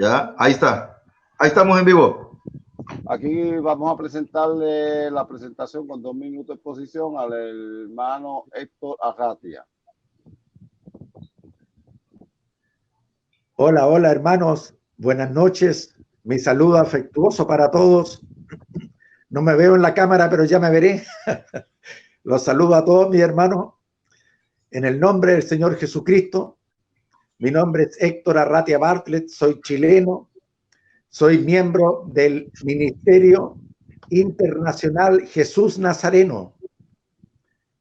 Ya, ahí está. Ahí estamos en vivo. Aquí vamos a presentarle la presentación con 2 minutos de exposición al hermano Héctor Arratia. Hola, hola hermanos, buenas noches. Mi saludo afectuoso para todos. No me veo en la cámara, pero ya me veré. Los saludo a todos mis hermanos en el nombre del Señor Jesucristo. Mi nombre es Héctor Arratia Bartlett, soy chileno, soy miembro del Ministerio Internacional Jesús Nazareno.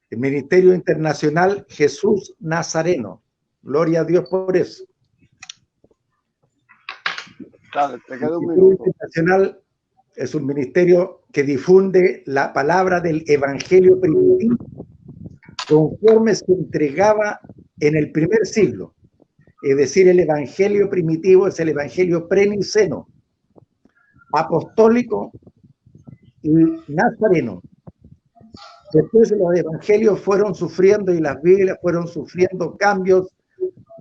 El Ministerio Internacional Jesús Nazareno. Gloria a Dios por eso. Dale, te queda un El Ministerio minuto. Internacional es un ministerio que difunde la palabra del Evangelio primitivo, conforme se entregaba en el primer siglo. Es decir, el Evangelio primitivo es el Evangelio preniceno, apostólico y nazareno. Después los evangelios fueron sufriendo y las Biblias fueron sufriendo cambios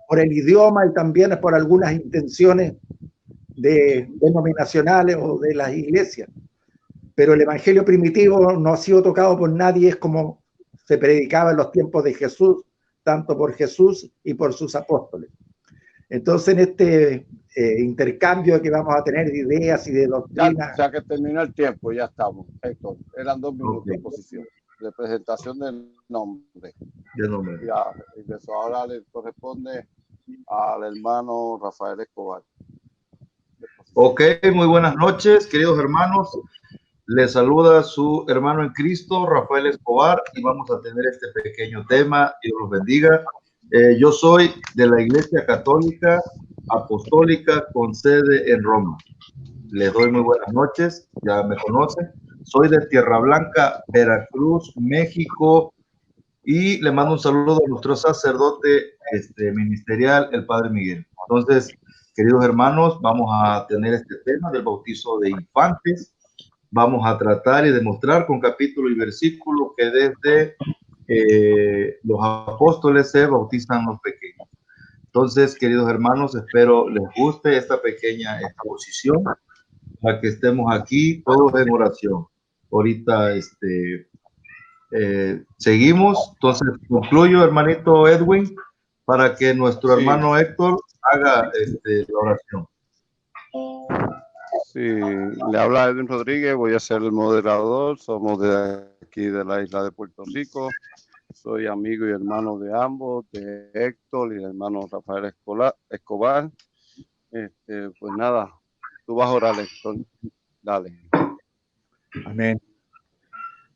por el idioma y también por algunas intenciones denominacionales o de las iglesias. Pero el evangelio primitivo no ha sido tocado por nadie, es como se predicaba en los tiempos de Jesús, tanto por Jesús y por sus apóstoles. Entonces, en este intercambio que vamos a tener de ideas y de doctrina. Ya que termina el tiempo, ya estamos. Héctor, eran 2 minutos de exposición, de presentación del nombre. Ya, y eso ahora le corresponde al hermano Rafael Escobar. Ok, muy buenas noches, queridos hermanos. Les saluda su hermano en Cristo, Rafael Escobar, y vamos a tener este pequeño tema. Dios los bendiga. Yo soy de la Iglesia Católica Apostólica con sede en Roma. Les doy muy buenas noches, ya me conocen. Soy de Tierra Blanca, Veracruz, México, y le mando un saludo a nuestro sacerdote ministerial, el Padre Miguel. Entonces, queridos hermanos, vamos a tener este tema del bautizo de infantes. Vamos a tratar y demostrar con capítulo y versículo que desde los apóstoles se bautizan los pequeños. Entonces, queridos hermanos, espero les guste esta pequeña exposición para que estemos aquí todos en oración. Ahorita seguimos, entonces concluyo, hermanito Edwin, para que nuestro hermano Héctor haga la oración. Sí, le habla Edwin Rodríguez, voy a ser el moderador, somos de aquí de la isla de Puerto Rico, soy amigo y hermano de ambos, de Héctor y el hermano Rafael Escobar. Pues nada, tú vas a orar, Héctor, dale. Amén.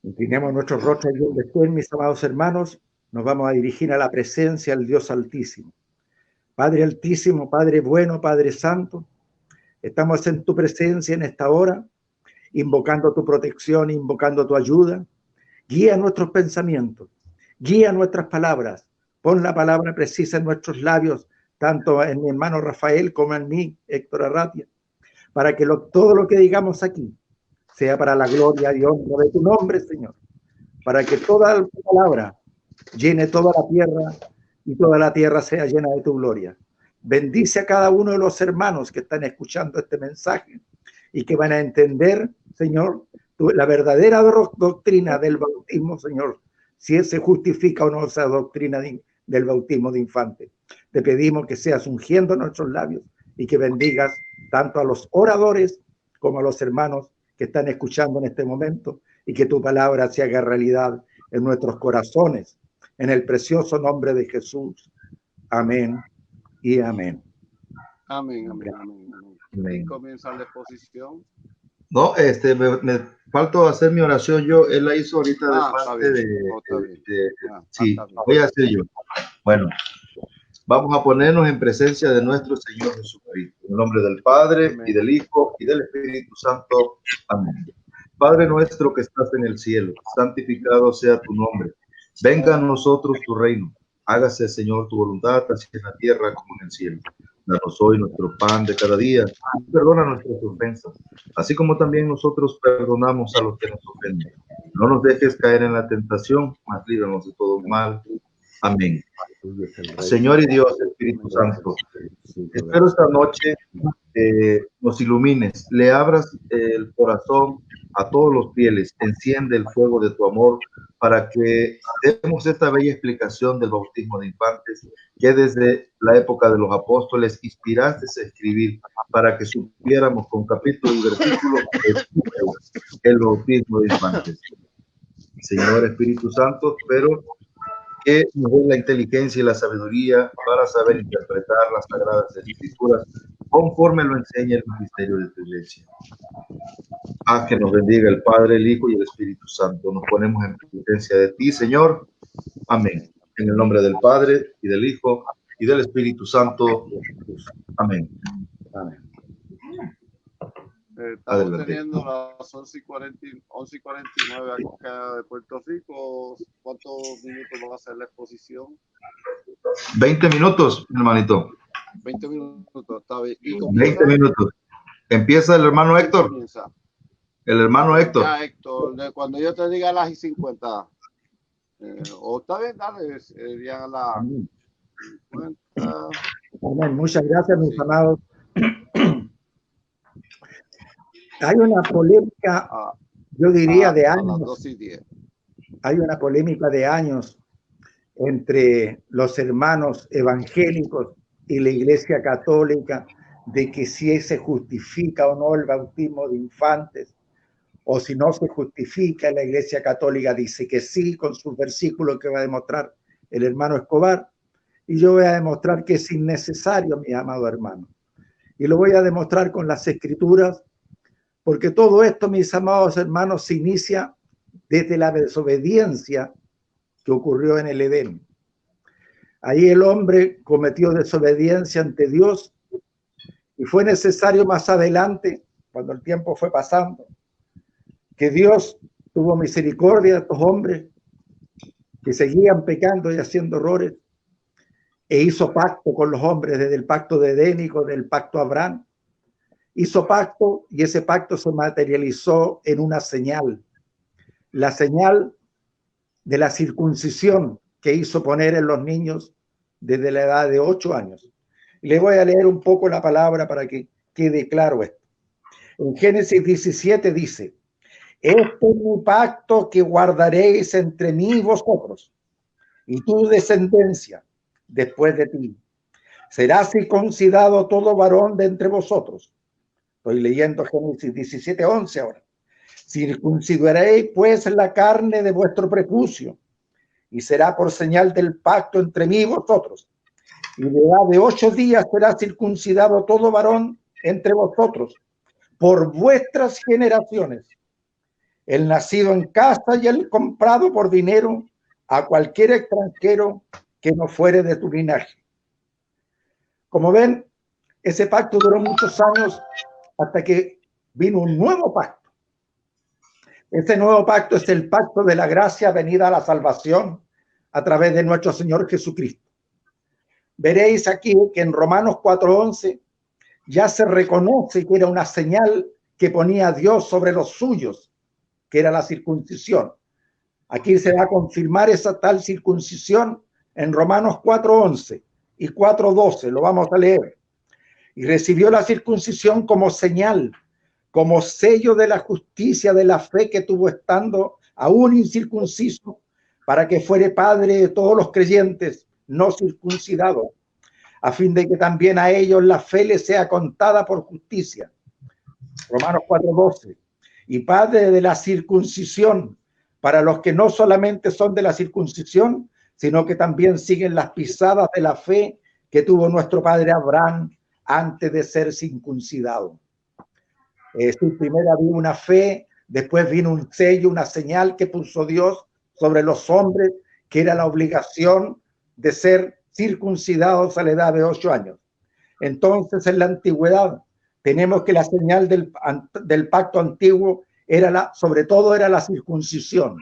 Inclinemos nuestros rostros donde estén, mis amados hermanos, nos vamos a dirigir a la presencia del Dios Altísimo. Padre Altísimo, Padre bueno, Padre Santo, estamos en tu presencia en esta hora, invocando tu protección, invocando tu ayuda. Guía nuestros pensamientos, guía nuestras palabras, pon la palabra precisa en nuestros labios, tanto en mi hermano Rafael como en mí, Héctor Arratia, para que todo lo que digamos aquí sea para la gloria y honra de tu nombre, Señor, para que toda tu palabra llene toda la tierra y toda la tierra sea llena de tu gloria. Bendice a cada uno de los hermanos que están escuchando este mensaje y que van a entender, Señor, la verdadera doctrina del bautismo, Señor, si se justifica o no esa doctrina del bautismo de infante. Te pedimos que seas ungiendo nuestros labios y que bendigas tanto a los oradores como a los hermanos que están escuchando en este momento y que tu palabra se haga realidad en nuestros corazones, en el precioso nombre de Jesús. Amén y amén. Amén, amén, amén, amén. Y comienza la exposición. No, me faltó hacer mi oración yo, él la hizo ahorita de parte sí, voy a hacer yo. Bueno, vamos a ponernos en presencia de nuestro Señor Jesucristo, en el nombre del Padre, amén, y del Hijo, y del Espíritu Santo. Amén. Padre nuestro que estás en el cielo, santificado sea tu nombre. Venga a nosotros tu reino. Hágase, Señor, tu voluntad, así en la tierra como en el cielo. Danos hoy nuestro pan de cada día. Perdona nuestras ofensas, así como también nosotros perdonamos a los que nos ofenden. No nos dejes caer en la tentación, mas líbranos de todo mal. Amén. Señor y Dios, Espíritu Santo, espero esta noche nos ilumines, le abras el corazón a todos los fieles, enciende el fuego de tu amor para que demos esta bella explicación del bautismo de infantes que desde la época de los apóstoles inspiraste a escribir para que supiéramos con capítulo y versículo el bautismo de infantes. Señor Espíritu Santo, espero que nos dé la inteligencia y la sabiduría para saber interpretar las sagradas escrituras conforme lo enseña el magisterio de tu iglesia. Haz que nos bendiga el Padre, el Hijo y el Espíritu Santo. Nos ponemos en presencia de ti, Señor. Amén. En el nombre del Padre y del Hijo y del Espíritu Santo. Amén. Amén. Estamos teniendo las 11:49 acá de Puerto Rico. ¿Cuántos minutos va a ser la exposición? 20 minutos, hermanito. 20 minutos, está bien. 20 minutos. Empieza el hermano Héctor. Comienza. El hermano Héctor. Ya, Héctor, cuando yo te diga las 50. O está bien, dale, ya las 50. Amén. Muchas gracias, mis amados. Hay una polémica, yo diría, de años. 2:10. Hay una polémica de años entre los hermanos evangélicos y la Iglesia Católica de que si se justifica o no el bautismo de infantes, o si no se justifica. La Iglesia Católica dice que sí, con sus versículos que va a demostrar el hermano Escobar, y yo voy a demostrar que es innecesario, mi amado hermano, y lo voy a demostrar con las Escrituras, porque todo esto, mis amados hermanos, se inicia desde la desobediencia que ocurrió en el Edén. Ahí el hombre cometió desobediencia ante Dios y fue necesario más adelante, cuando el tiempo fue pasando, que Dios tuvo misericordia de estos hombres que seguían pecando y haciendo errores e hizo pacto con los hombres desde el pacto de Edénico, del pacto Abraham. Hizo pacto y ese pacto se materializó en una señal, la señal de la circuncisión que hizo poner en los niños desde la edad de 8 años. Le voy a leer un poco la palabra para que quede claro esto. En Génesis 17 dice: este es mi pacto que guardaréis entre mí y vosotros y tu descendencia después de ti. Será circuncidado todo varón de entre vosotros. Estoy leyendo Génesis 17:11 ahora. Circuncidaréis pues la carne de vuestro prepucio y será por señal del pacto entre mí y vosotros. Y de edad de 8 días será circuncidado todo varón entre vosotros por vuestras generaciones, el nacido en casa y el comprado por dinero a cualquier extranjero que no fuere de tu linaje. Como ven, ese pacto duró muchos años hasta que vino un nuevo pacto. Este nuevo pacto es el pacto de la gracia venida a la salvación a través de nuestro Señor Jesucristo. Veréis aquí que en Romanos 4:11 ya se reconoce que era una señal que ponía a Dios sobre los suyos, que era la circuncisión. Aquí se va a confirmar esa tal circuncisión en Romanos 4:11 y 4:12, lo vamos a leer. Y recibió la circuncisión como señal, como sello de la justicia de la fe que tuvo estando aún incircunciso, para que fuere padre de todos los creyentes no circuncidados, a fin de que también a ellos la fe les sea contada por justicia. Romanos 4:12. Y padre de la circuncisión, para los que no solamente son de la circuncisión, sino que también siguen las pisadas de la fe que tuvo nuestro padre Abraham antes de ser circuncidado. Primero había una fe, después vino un sello, una señal que puso Dios sobre los hombres, que era la obligación de ser circuncidados a la edad de 8 años. Entonces, en la antigüedad, tenemos que la señal del pacto antiguo sobre todo era la circuncisión.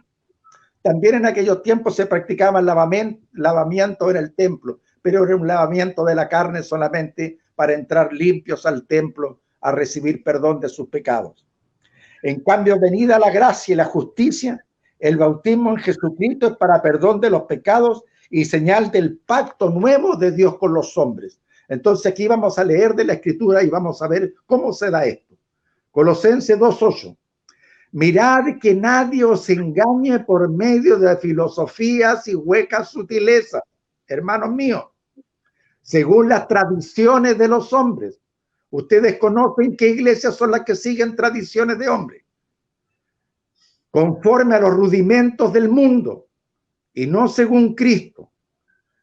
También en aquellos tiempos se practicaba el lavamiento en el templo, pero era un lavamiento de la carne solamente para entrar limpios al templo a recibir perdón de sus pecados. En cambio, venida la gracia y la justicia, el bautismo en Jesucristo es para perdón de los pecados y señal del pacto nuevo de Dios con los hombres. Entonces aquí vamos a leer de la Escritura y vamos a ver cómo se da esto. Colosenses 2:8. Mirad que nadie os engañe por medio de filosofías y huecas sutilezas, hermanos míos, según las tradiciones de los hombres. Ustedes conocen qué iglesias son las que siguen tradiciones de hombres, conforme a los rudimentos del mundo y no según Cristo.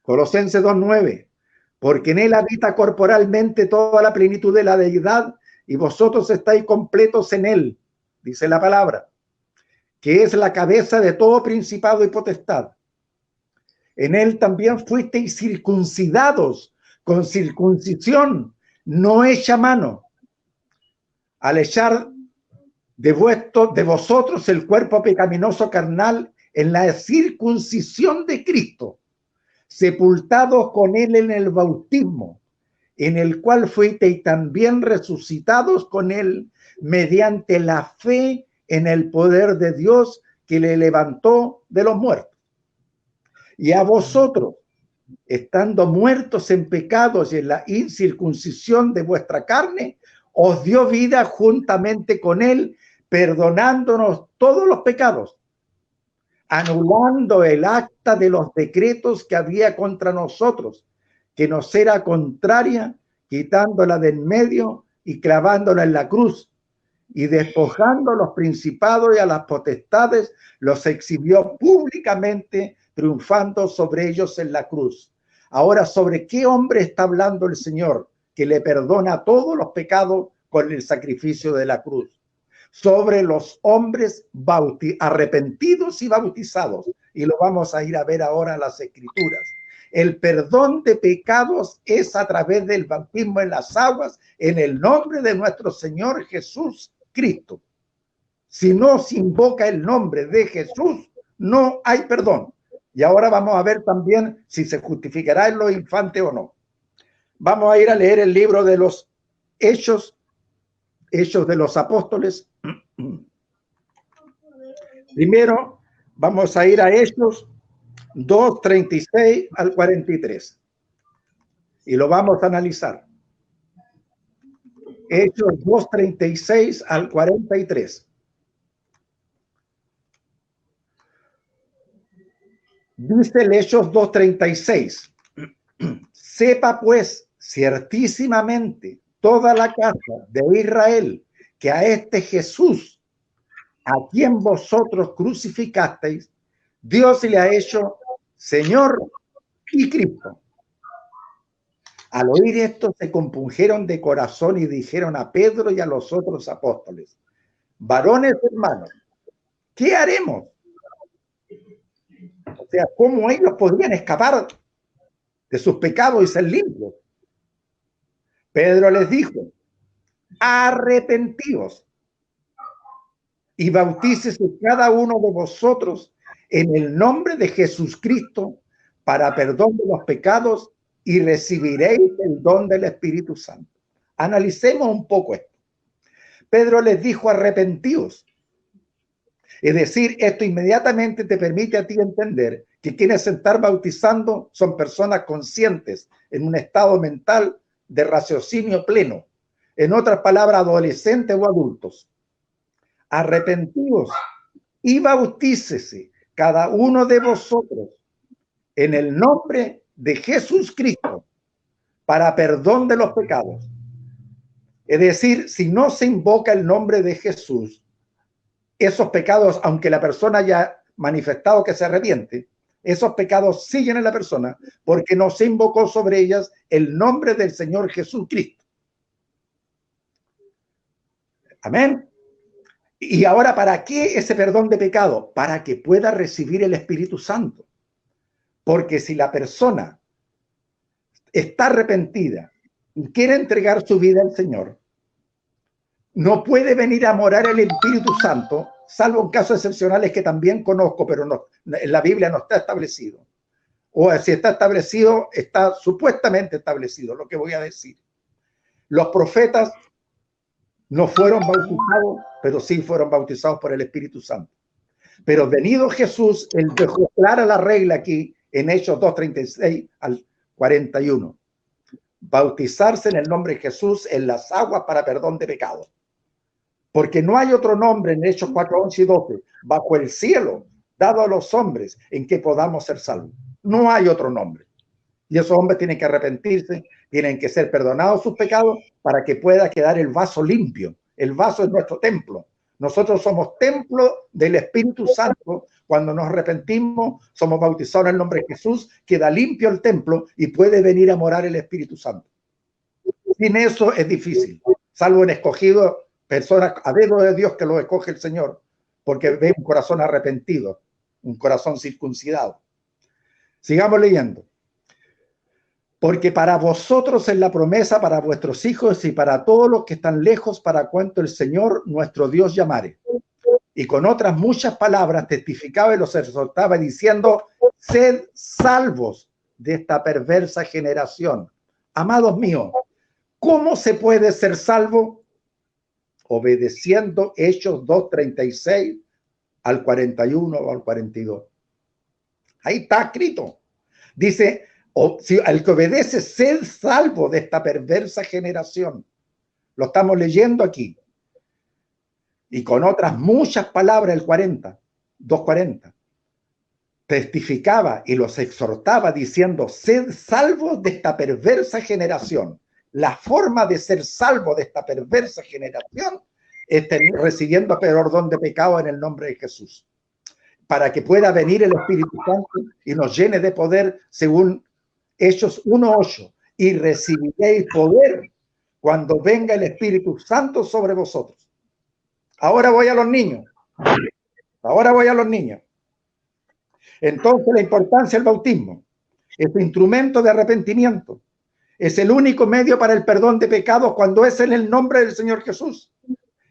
Colosenses 2:9. Porque en él habita corporalmente toda la plenitud de la deidad y vosotros estáis completos en él, dice la palabra, que es la cabeza de todo principado y potestad. En él también fuisteis circuncidados con circuncisión no hecha a mano, al echar de vosotros el cuerpo pecaminoso carnal en la circuncisión de Cristo, sepultados con él en el bautismo, en el cual fuisteis también resucitados con él mediante la fe en el poder de Dios que le levantó de los muertos. Y a vosotros, estando muertos en pecados y en la incircuncisión de vuestra carne, os dio vida juntamente con él, perdonándonos todos los pecados, anulando el acta de los decretos que había contra nosotros, que nos era contraria, quitándola de en medio y clavándola en la cruz, y despojando a los principados y a las potestades, los exhibió públicamente, triunfando sobre ellos en la cruz. Ahora, ¿sobre qué hombre está hablando el Señor? Que le perdona todos los pecados con el sacrificio de la cruz. Sobre los hombres arrepentidos y bautizados. Y lo vamos a ir a ver ahora en las Escrituras. El perdón de pecados es a través del bautismo en las aguas, en el nombre de nuestro Señor Jesús Cristo. Si no se invoca el nombre de Jesús, no hay perdón. Y ahora vamos a ver también si se justificará en los infantes o no. Vamos a ir a leer el libro de los Hechos de los Apóstoles. Primero, vamos a ir a Hechos 2:36 al 43. Y lo vamos a analizar. Hechos 2:36 al 43. Dice el Hechos 2:36. Sepa pues ciertísimamente toda la casa de Israel que a este Jesús, a quien vosotros crucificasteis, Dios le ha hecho Señor y Cristo. Al oír esto se compungieron de corazón y dijeron a Pedro y a los otros apóstoles: varones hermanos, ¿qué haremos? O sea, ¿cómo ellos podrían escapar de sus pecados y ser limpios? Pedro les dijo: arrepentíos y bautícese cada uno de vosotros en el nombre de Jesucristo para perdón de los pecados y recibiréis el don del Espíritu Santo. Analicemos un poco esto. Pedro les dijo: arrepentíos. Es decir, esto inmediatamente te permite a ti entender que quienes se están bautizando son personas conscientes en un estado mental de raciocinio pleno. En otras palabras, adolescentes o adultos. Arrepentíos y bautícese cada uno de vosotros en el nombre de Jesucristo para perdón de los pecados. Es decir, si no se invoca el nombre de Jesús, esos pecados, aunque la persona haya manifestado que se arrepiente, esos pecados siguen en la persona porque no se invocó sobre ellas el nombre del Señor Jesucristo. Amén. Y ahora, ¿para qué ese perdón de pecado? Para que pueda recibir el Espíritu Santo. Porque si la persona está arrepentida y quiere entregar su vida al Señor, no puede venir a morar el Espíritu Santo, salvo en casos excepcionales que también conozco, pero no, en la Biblia no está establecido. O si está establecido, está supuestamente establecido, lo que voy a decir. Los profetas no fueron bautizados, pero sí fueron bautizados por el Espíritu Santo. Pero venido Jesús, él dejó clara la regla aquí, en Hechos 2:36 al 41. Bautizarse en el nombre de Jesús en las aguas para perdón de pecados. Porque no hay otro nombre en Hechos 4:11 y 12 bajo el cielo dado a los hombres en que podamos ser salvos. No hay otro nombre. Y esos hombres tienen que arrepentirse, tienen que ser perdonados sus pecados para que pueda quedar el vaso limpio. El vaso es nuestro templo. Nosotros somos templo del Espíritu Santo. Cuando nos arrepentimos, somos bautizados en el nombre de Jesús, queda limpio el templo y puede venir a morar el Espíritu Santo. Sin eso es difícil, salvo en escogido, personas a dedo de Dios que lo escoge el Señor, porque ve un corazón arrepentido, un corazón circuncidado. Sigamos leyendo. Porque para vosotros es la promesa, para vuestros hijos y para todos los que están lejos, para cuanto el Señor nuestro Dios llamare. Y con otras muchas palabras testificaba y los exhortaba diciendo: sed salvos de esta perversa generación. Amados míos, ¿cómo se puede ser salvo? Obedeciendo Hechos 2:36 al 41 o al 42. Ahí está escrito. Dice: si al que obedece, sed salvo de esta perversa generación. Lo estamos leyendo aquí. Y con otras muchas palabras, el 2:40, testificaba y los exhortaba diciendo: sed salvos de esta perversa generación. La forma de ser salvo de esta perversa generación es recibiendo perdón de pecado en el nombre de Jesús, para que pueda venir el Espíritu Santo y nos llene de poder, según Hechos 1:8, y recibiréis poder cuando venga el Espíritu Santo sobre vosotros. Ahora voy a los niños. Entonces, la importancia del bautismo es un instrumento de arrepentimiento. Es el único medio para el perdón de pecados cuando es en el nombre del Señor Jesús.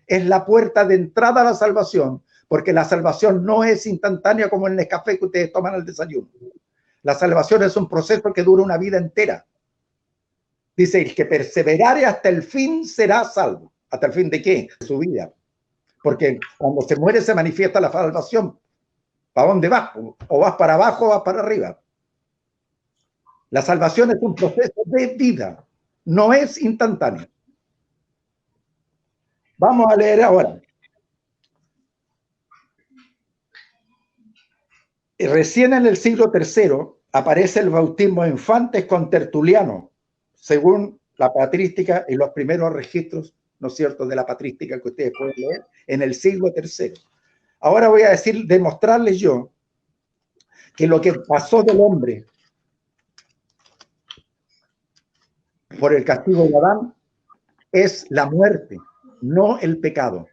Es la puerta de entrada a la salvación, porque la salvación no es instantánea como en el café que ustedes toman al desayuno. La salvación es un proceso que dura una vida entera. Dice: el que perseverare hasta el fin será salvo. ¿Hasta el fin de qué? De su vida. Porque cuando se muere se manifiesta la salvación. ¿Para dónde vas? O vas para abajo o vas para arriba. La salvación es un proceso de vida. No es instantáneo. Vamos a leer ahora. Recién en el siglo III aparece el bautismo infantes con Tertuliano, según la patrística y los primeros registros, ¿no es cierto?, de la patrística que ustedes pueden leer en el siglo III. Ahora voy a demostrarles yo que lo que pasó del hombre por el castigo de Adán es la muerte, no el pecado.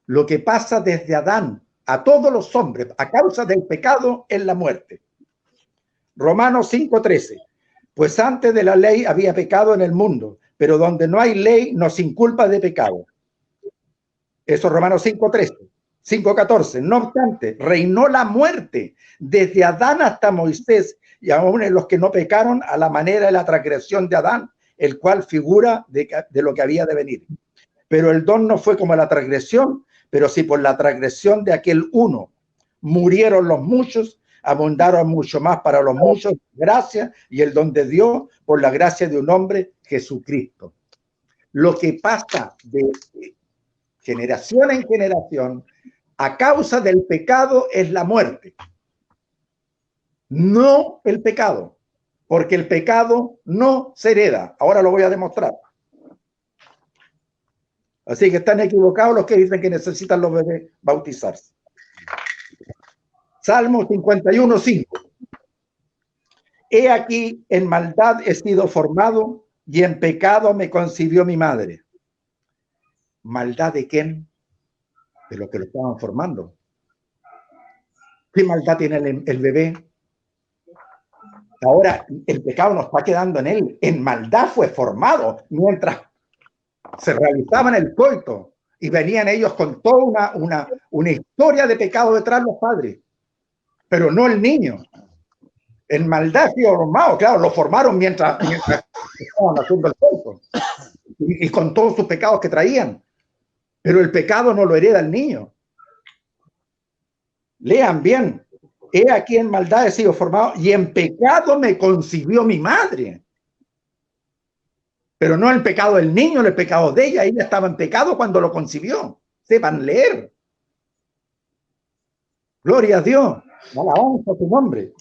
Lo que pasa desde Adán a todos los hombres a causa del pecado es la muerte. Romanos 5:13. Pues antes de la ley había pecado en el mundo, pero donde no hay ley nos inculpa de pecado. Eso es Romanos 5:13. 5:14. No obstante, reinó la muerte desde Adán hasta Moisés, y aún en los que no pecaron, a la manera de la transgresión de Adán, el cual figura de lo que había de venir. Pero el don no fue como la transgresión, pero si por la transgresión de aquel uno murieron los muchos, abundaron mucho más para los muchos gracia y el don de Dios por la gracia de un hombre, Jesucristo. Lo que pasa de generación en generación a causa del pecado es la muerte, no el pecado, porque el pecado no se hereda. Ahora lo voy a demostrar. Así que están equivocados los que dicen que necesitan los bebés bautizarse. Salmo 51:5. He aquí, en maldad he sido formado y en pecado me concibió mi madre. ¿Maldad de quién? De los que lo estaban formando. ¿Qué maldad tiene el bebé? Ahora el pecado no está quedando en él. En maldad fue formado mientras se realizaban el coito y venían ellos con toda una historia de pecado detrás de los padres, pero no el niño. En maldad fue formado, claro, lo formaron mientras estaban haciendo el coito y con todos sus pecados que traían, pero el pecado no lo hereda el niño. Lean bien, he aquí en maldad he sido formado y en pecado me concibió mi madre. Pero no el pecado del niño, el pecado de ella. Ella estaba en pecado cuando lo concibió. Sepan leer. Gloria a Dios. Alabanza a tu nombre.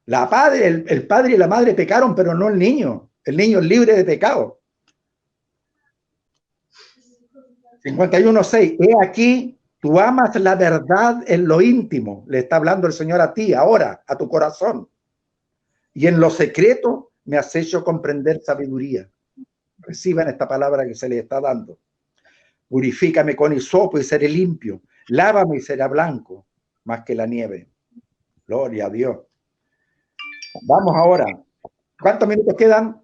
El padre y la madre pecaron, pero no el niño. El niño es libre de pecado. 51:6. He aquí, tú amas la verdad en lo íntimo. Le está hablando el Señor a ti ahora, a tu corazón. Y en lo secreto me has hecho comprender sabiduría. Reciban esta palabra que se les está dando. Purifícame con hisopo y seré limpio. Lávame y será blanco, más que la nieve. Gloria a Dios. Vamos ahora. ¿Cuántos minutos quedan?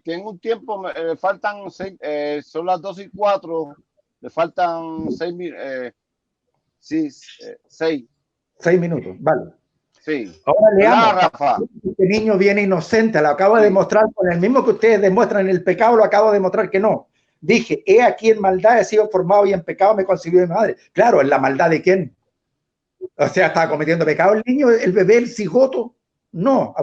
Tengo un tiempo, me faltan 6, son las 2:04, le faltan 6 minutos, vale. Sí. Ahora leamos. Rafa. Este niño viene inocente, lo acabo de demostrar con el mismo que ustedes demuestran en el pecado, lo acabo de demostrar que no. Dije, he aquí en maldad he sido formado y en pecado me concibió mi madre. Claro, ¿en la maldad de quién? O sea, ¿estaba cometiendo pecado el niño, el bebé, el cigoto? No,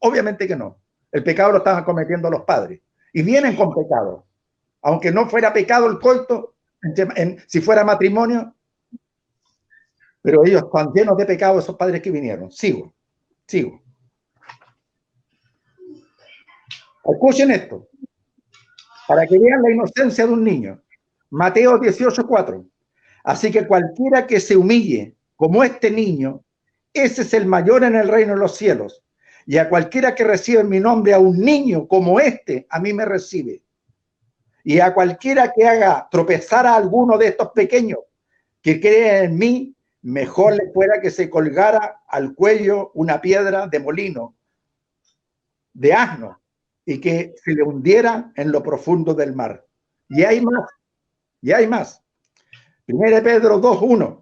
obviamente que no. El pecado lo estaban cometiendo los padres. Y vienen con pecado. Aunque no fuera pecado el coito, si fuera matrimonio, pero ellos están llenos de pecado, esos padres que vinieron. Sigo. Escuchen esto, para que vean la inocencia de un niño. Mateo 18:4. Así que cualquiera que se humille como este niño, ese es el mayor en el reino de los cielos. Y a cualquiera que recibe en mi nombre a un niño como este, a mí me recibe. Y a cualquiera que haga tropezar a alguno de estos pequeños que creen en mí, mejor le fuera que se colgara al cuello una piedra de molino, de asno, y que se le hundiera en lo profundo del mar. Y hay más. 1 Pedro 2:1.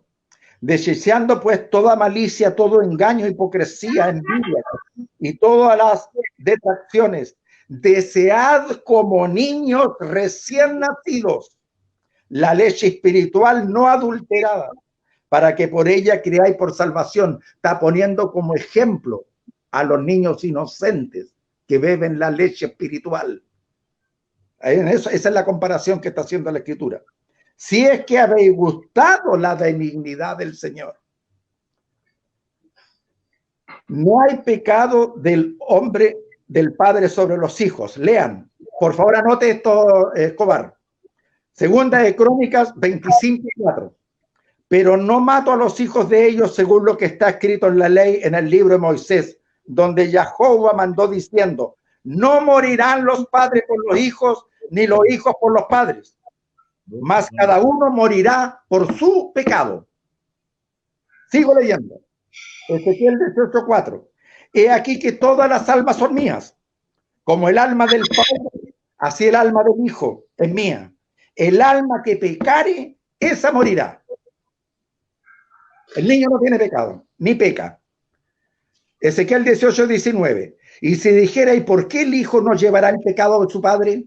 Desechando pues toda malicia, todo engaño, hipocresía, envidia y todas las detracciones, desead como niños recién nacidos la leche espiritual no adulterada, para que por ella creáis por salvación. Está poniendo como ejemplo a los niños inocentes que beben la leche espiritual. Esa es la comparación que está haciendo la Escritura. Si es que habéis gustado la benignidad del Señor. No hay pecado del hombre, del padre sobre los hijos. Lean, por favor, anote esto, Escobar. Segunda de Crónicas 25:4. Pero no mato a los hijos de ellos según lo que está escrito en la ley, en el libro de Moisés, donde Jehová mandó diciendo, no morirán los padres por los hijos, ni los hijos por los padres, mas cada uno morirá por su pecado. Sigo leyendo. Ezequiel 18:4. He aquí que todas las almas son mías, como el alma del padre, así el alma del hijo es mía. El alma que pecare, esa morirá. El niño no tiene pecado, ni peca. Ezequiel 18:19. Y si dijera, ¿y por qué el hijo no llevará el pecado de su padre?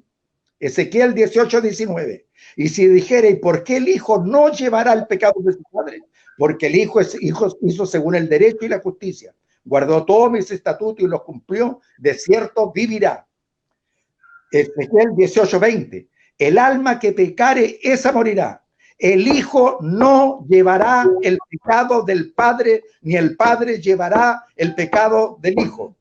Ezequiel 18:19. Y si dijera, ¿y por qué el hijo no llevará el pecado de su padre? Porque el hijo hizo según el derecho y la justicia. Guardó todos mis estatutos y los cumplió, de cierto vivirá. Ezequiel 18:20. El alma que pecare, esa morirá. El hijo no llevará el pecado del padre, ni el padre llevará el pecado del hijo.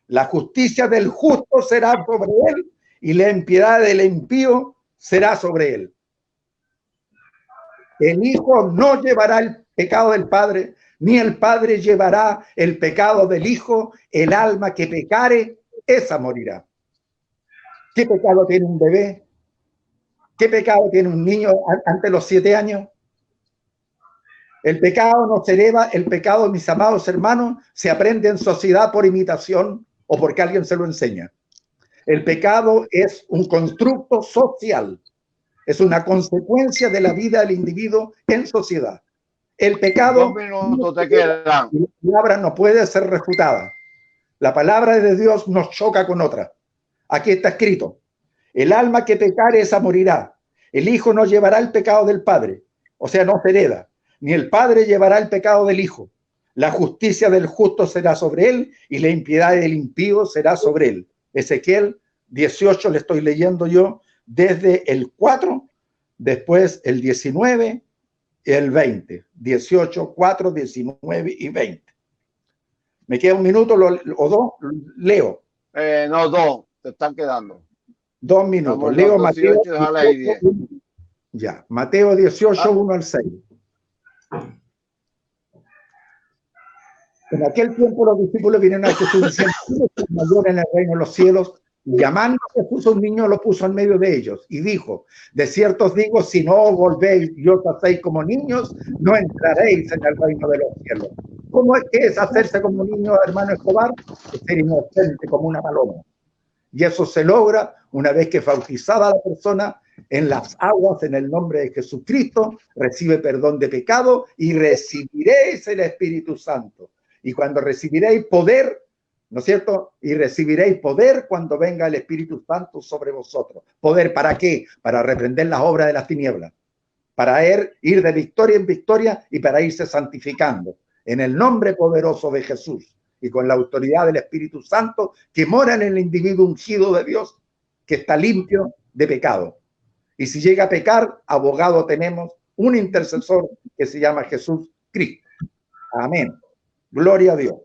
La justicia del justo será sobre él, y la impiedad del impío será sobre él. El hijo no llevará el pecado del padre, ni el padre llevará el pecado del hijo. El alma que pecare, esa morirá. ¿Qué pecado tiene un bebé? ¿Qué pecado tiene un niño ante los 7 años? El pecado no se hereda. El pecado, mis amados hermanos, se aprende en sociedad por imitación o porque alguien se lo enseña. El pecado es un constructo social. Es una consecuencia de la vida del individuo en sociedad. El pecado, 2 minutos te quedan. La palabra no puede ser refutada. La palabra de Dios nos choca con otra. Aquí está escrito: el alma que pecare, esa morirá. El hijo no llevará el pecado del padre, o sea, no se hereda. ni el Padre llevará el pecado del Hijo. La justicia del justo será sobre él y la impiedad del impío será sobre él. Ezequiel 18 le estoy leyendo yo desde el 4, después el 19 y el 20. 18, 4, 19 y 20. ¿Me queda un minuto o dos? Leo. No, dos, te están quedando. 2 minutos. Vamos, Leo 2, Mateo 18, ahí 10. Ya, Mateo 18, 1 al 6. En aquel tiempo los discípulos vinieron a Jesús diciendo: ¿quién es el mayor en el reino de los cielos? Y llamando a Jesús a un niño, lo puso en medio de ellos y dijo: de cierto os digo, si no os volvéis y os hacéis como niños, no entraréis en el reino de los cielos. ¿Cómo es que es hacerse como niño, hermano Escobar? Es ser inocente como una paloma. Y eso se logra una vez que bautizada la persona en las aguas en el nombre de Jesucristo, recibe perdón de pecado y recibiréis el Espíritu Santo. Y cuando recibiréis poder, ¿no es cierto? Y recibiréis poder cuando venga el Espíritu Santo sobre vosotros. ¿Poder para qué? Para reprender las obras de las tinieblas, para ir de victoria en victoria y para irse santificando en el nombre poderoso de Jesús y con la autoridad del Espíritu Santo que mora en el individuo ungido de Dios, que está limpio de pecado. Y si llega a pecar, abogado tenemos, un intercesor que se llama Jesús Cristo. Amén. Gloria a Dios.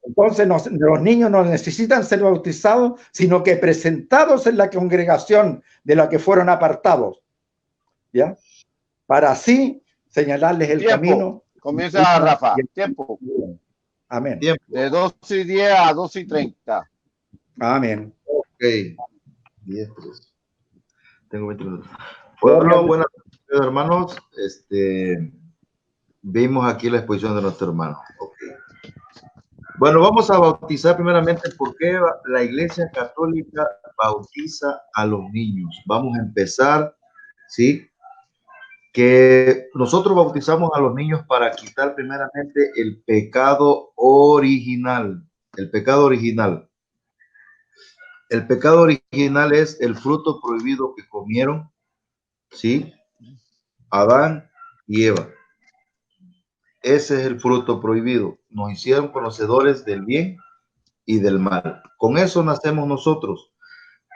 Entonces los niños no necesitan ser bautizados, sino que presentados en la congregación de la que fueron apartados, ¿ya? Para así señalarles el camino. Comienza, Rafa. Tiempo. Amén. Tiempo. De 12:10 a 12:30. Amén. Ok. 10, 13. Tengo 20 minutos. Bueno, buenas noches, hermanos. Vimos aquí la exposición de nuestro hermano. Okay. Bueno, vamos a bautizar primeramente por qué la Iglesia Católica bautiza a los niños. Vamos a empezar, ¿sí? Que nosotros bautizamos a los niños para quitar primeramente el pecado original. El pecado original. El pecado original es el fruto prohibido que comieron, ¿sí? Adán y Eva. Ese es el fruto prohibido. Nos hicieron conocedores del bien y del mal. Con eso nacemos nosotros.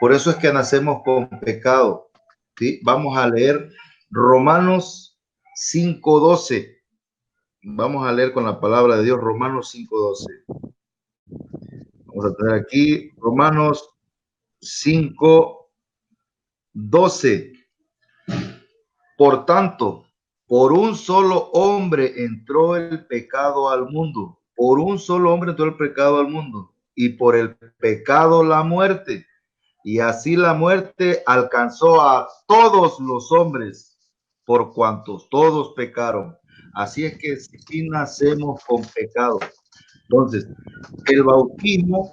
Por eso es que nacemos con pecado, ¿sí? Vamos a leer Romanos 5:12. Vamos a leer con la palabra de Dios Romanos 5:12. Vamos a tener aquí Romanos 5:12. Por tanto, por un solo hombre entró el pecado al mundo. Por un solo hombre entró el pecado al mundo. Y por el pecado la muerte. Y así la muerte alcanzó a todos los hombres, por cuantos todos pecaron. Así es que si nacemos con pecado. Entonces, el bautismo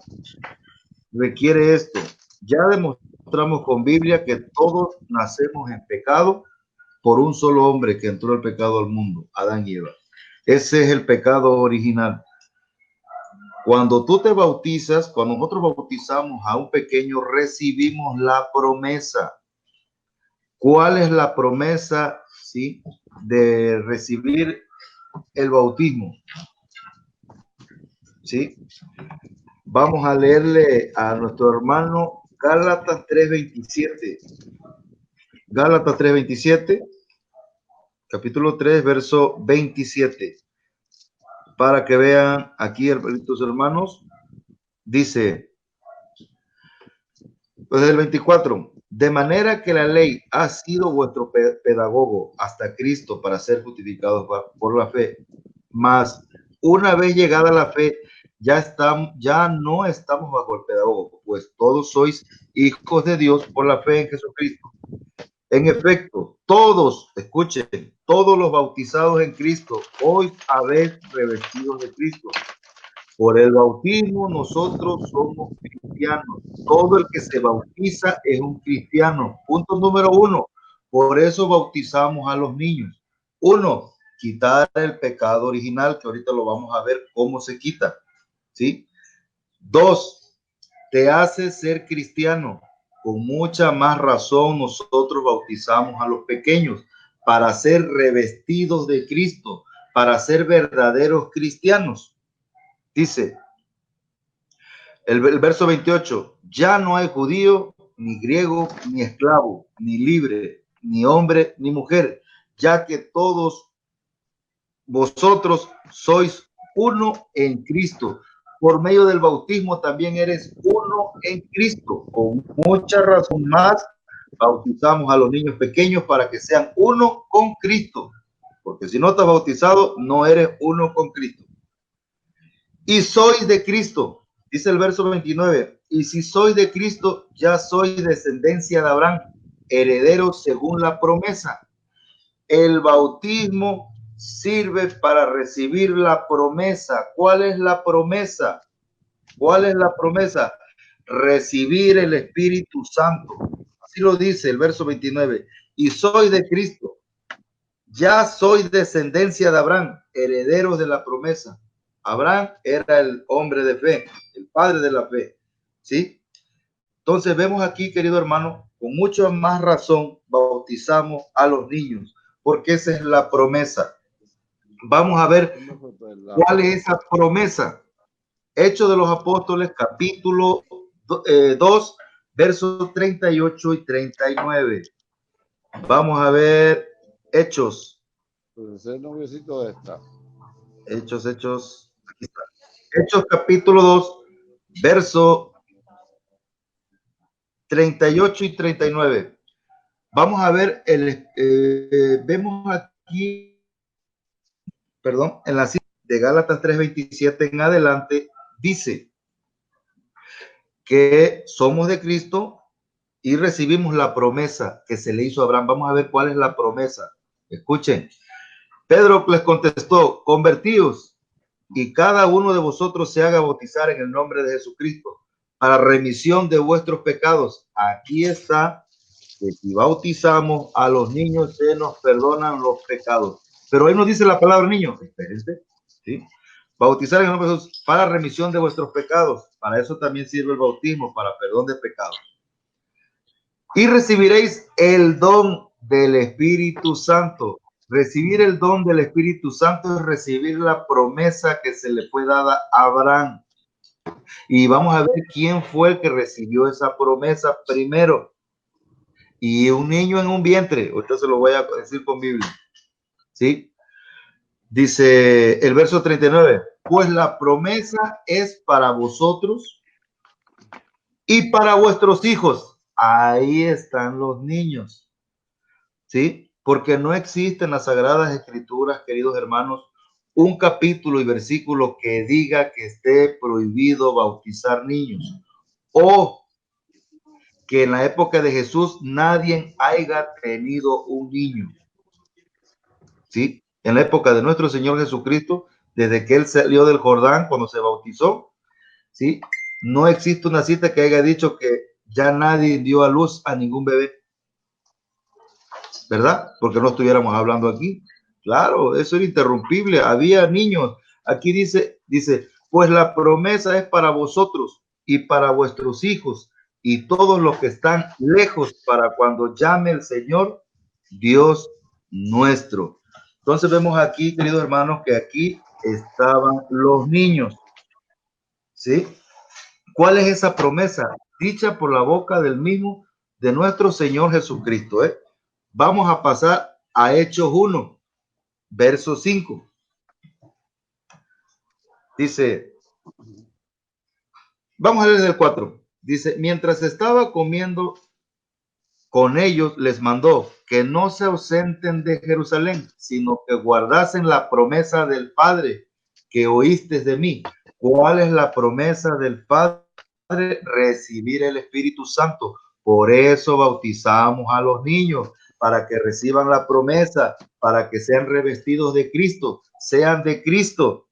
requiere esto. Ya demostramos con Biblia que todos nacemos en pecado por un solo hombre que entró el pecado al mundo, Adán y Eva. Ese es el pecado original. Cuando tú te bautizas, cuando nosotros bautizamos a un pequeño, recibimos la promesa. ¿Cuál es la promesa, sí, de recibir el bautismo? ¿Sí? Vamos a leerle a nuestro hermano Gálatas 3:27. Gálatas 3:27, capítulo 3, verso 27. Para que vean aquí, tus hermanos, dice, pues el 24, de manera que la ley ha sido vuestro pedagogo hasta Cristo para ser justificados por la fe, mas una vez llegada la fe, ya no estamos bajo el pedagogo, pues todos sois hijos de Dios por la fe en Jesucristo. En efecto, todos, escuchen, todos los bautizados en Cristo, hoy habéis revestidos de Cristo. Por el bautismo nosotros somos cristianos. Todo el que se bautiza es un cristiano. Punto número 1. Por eso bautizamos a los niños. 1, quitar el pecado original, que ahorita lo vamos a ver cómo se quita. ¿Sí? 2, te hace ser cristiano. Con mucha más razón nosotros bautizamos a los pequeños para ser revestidos de Cristo, para ser verdaderos cristianos. Dice el verso 28, ya no hay judío, ni griego, ni esclavo, ni libre, ni hombre, ni mujer, ya que todos vosotros sois uno en Cristo. Por medio del bautismo también eres uno en Cristo. Con mucha razón más bautizamos a los niños pequeños para que sean uno con Cristo. Porque si no estás bautizado, no eres uno con Cristo. Y sois de Cristo, dice el verso 29. Y si sois de Cristo, ya sois descendencia de Abraham, herederos según la promesa. El bautismo sirve para recibir la promesa. ¿Cuál es la promesa? ¿Cuál es la promesa? Recibir el Espíritu Santo. Así lo dice el verso 29. Y soy de Cristo. Ya soy descendencia de Abraham, herederos de la promesa. Abraham era el hombre de fe, el padre de la fe. ¿Sí? Entonces vemos aquí, querido hermano, con mucha más razón bautizamos a los niños, porque esa es la promesa. Vamos a ver cuál es esa promesa. Hechos de los Apóstoles, capítulo 2, versos 38 y 39. Vamos a ver Hechos. Hechos. Aquí está. Hechos capítulo 2, verso 38 y 39. Vamos a ver, vemos aquí, perdón, en la cita de Gálatas 3:27 en adelante, dice que somos de Cristo y recibimos la promesa que se le hizo a Abraham. Vamos a ver cuál es la promesa. Escuchen. Pedro les contestó, convertíos y cada uno de vosotros se haga bautizar en el nombre de Jesucristo para remisión de vuestros pecados. Aquí está que si bautizamos a los niños se nos perdonan los pecados. Pero ahí nos dice la palabra niño. Espérense, ¿sí? Bautizar en el nombre de Jesús para remisión de vuestros pecados. Para eso también sirve el bautismo, para perdón de pecados. Y recibiréis el don del Espíritu Santo. Recibir el don del Espíritu Santo es recibir la promesa que se le fue dada a Abraham. Y vamos a ver quién fue el que recibió esa promesa primero. Y un niño en un vientre. Ahorita se lo voy a decir con Biblia. ¿Sí? Dice el verso 39. Pues la promesa es para vosotros y para vuestros hijos. Ahí están los niños. ¿Sí? Porque no existe en las Sagradas Escrituras, queridos hermanos, un capítulo y versículo que diga que esté prohibido bautizar niños. O que en la época de Jesús nadie haya tenido un niño. ¿Sí? En la época de nuestro Señor Jesucristo, desde que Él salió del Jordán, cuando se bautizó, ¿sí? No existe una cita que haya dicho que ya nadie dio a luz a ningún bebé. ¿Verdad? Porque no estuviéramos hablando aquí. Claro, eso era interrumpible. Había niños. Aquí dice, pues la promesa es para vosotros y para vuestros hijos y todos los que están lejos para cuando llame el Señor, Dios nuestro. Entonces vemos aquí, queridos hermanos, que aquí estaban los niños. ¿Sí? ¿Cuál es esa promesa? Dicha por la boca del mismo de nuestro Señor Jesucristo. Vamos a pasar a Hechos 1, verso 5. Dice, vamos a leer el 4. Dice, mientras estaba comiendo con ellos, les mandó que no se ausenten de Jerusalén, sino que guardasen la promesa del Padre que oíste de mí. ¿Cuál es la promesa del Padre? Recibir el Espíritu Santo. Por eso bautizamos a los niños, para que reciban la promesa, para que sean revestidos de Cristo, sean de Cristo,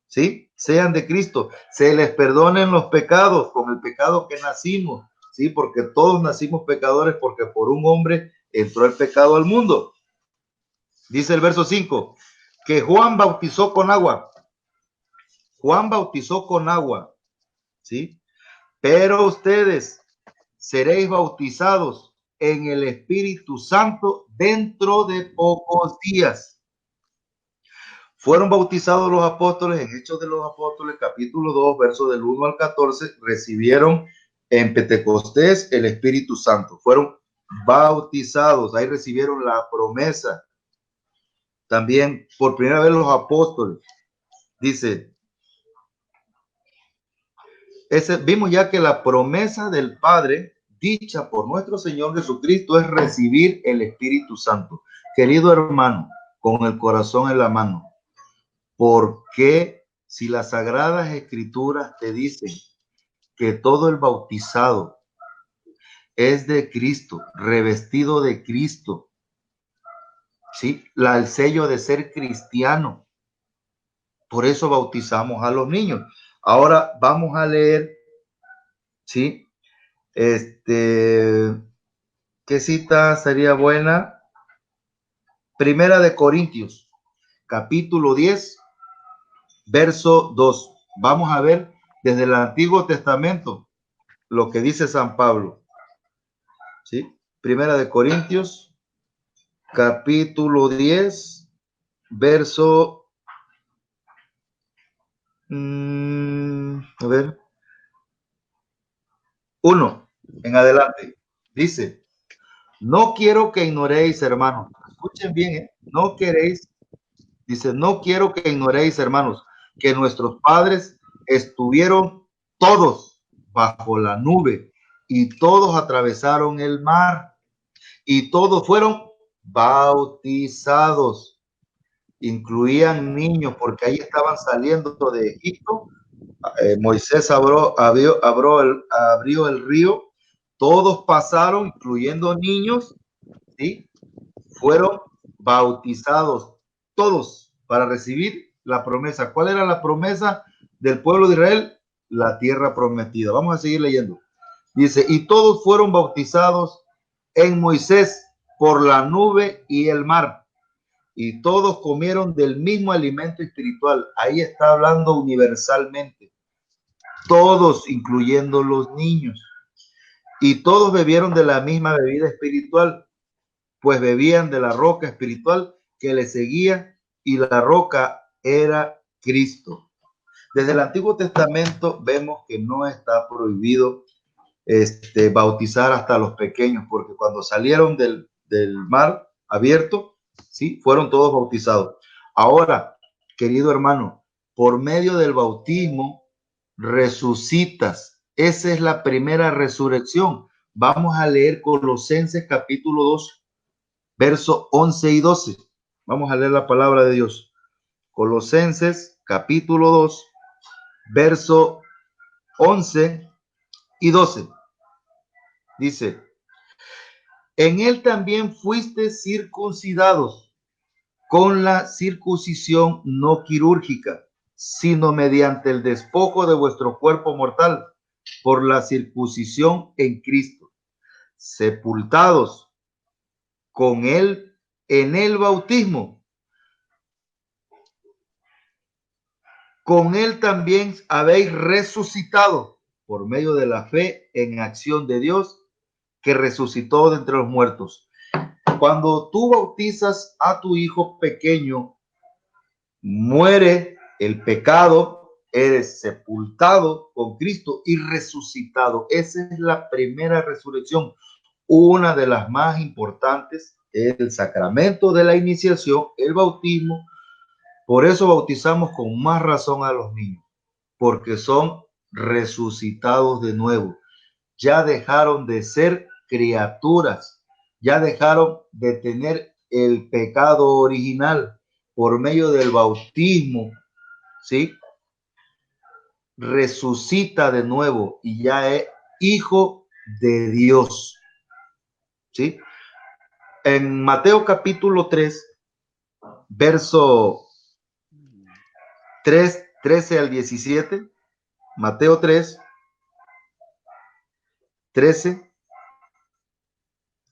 ¿sí? Sean de Cristo, se les perdonen los pecados con el pecado que nacimos, ¿sí? Porque todos nacimos pecadores, porque por un hombre entró el pecado al mundo. Dice el verso 5, que Juan bautizó con agua. Juan bautizó con agua, ¿sí? Pero ustedes seréis bautizados en el Espíritu Santo dentro de pocos días. Fueron bautizados los apóstoles en Hechos de los Apóstoles, capítulo 2, versos del 1 al 14, recibieron en Pentecostés el Espíritu Santo. Fueron bautizados, ahí recibieron la promesa. También por primera vez los apóstoles, dice, vimos ya que la promesa del Padre, dicha por nuestro Señor Jesucristo, es recibir el Espíritu Santo. Querido hermano, con el corazón en la mano, ¿por qué si las Sagradas Escrituras te dicen que todo el bautizado es de Cristo, revestido de Cristo, ¿sí? El sello de ser cristiano? Por eso bautizamos a los niños. Ahora vamos a leer, ¿sí? ¿Qué cita sería buena? Primera de Corintios, capítulo 10, verso 2. Vamos a ver desde el Antiguo Testamento lo que dice San Pablo. ¿Sí? Primera de Corintios, capítulo 10, verso... a ver. 1 en adelante. Dice, no quiero que ignoréis, hermanos. Escuchen bien, no queréis. Dice, no quiero que ignoréis, hermanos, que nuestros padres estuvieron todos bajo la nube y todos atravesaron el mar y todos fueron bautizados. Incluían niños porque ahí estaban saliendo de Egipto. Moisés abrió el río. Todos pasaron, incluyendo niños, ¿sí? Fueron bautizados todos para recibir la promesa. ¿Cuál era la promesa del pueblo de Israel? La tierra prometida. Vamos a seguir leyendo. Dice, y todos fueron bautizados en Moisés por la nube y el mar, y todos comieron del mismo alimento espiritual. Ahí está hablando universalmente. Todos, incluyendo los niños. Y todos bebieron de la misma bebida espiritual, pues bebían de la roca espiritual que les seguía, y la roca era Cristo. Desde el Antiguo Testamento vemos que no está prohibido bautizar hasta los pequeños, porque cuando salieron del mar abierto, ¿sí? Fueron todos bautizados. Ahora, querido hermano, por medio del bautismo resucitas. Esa es la primera resurrección. Vamos a leer Colosenses capítulo 2, verso 11 y 12. Vamos a leer la palabra de Dios. Colosenses capítulo 2, verso 11 y 12. Dice, en él también fuiste circuncidados con la circuncisión no quirúrgica, sino mediante el despojo de vuestro cuerpo mortal, por la circuncisión en Cristo, sepultados con él en el bautismo. Con él también habéis resucitado por medio de la fe en acción de Dios, que resucitó de entre los muertos. Cuando tú bautizas a tu hijo pequeño, muere el pecado, eres sepultado con Cristo y resucitado. Esa es la primera resurrección. Una de las más importantes es el sacramento de la iniciación, el bautismo. Por eso bautizamos con más razón a los niños, porque son resucitados de nuevo. Ya dejaron de ser criaturas, ya dejaron de tener el pecado original. Por medio del bautismo, ¿sí? Resucita de nuevo y ya es hijo de Dios, ¿sí? En Mateo capítulo 3, verso 13 al 17, Mateo 3, 13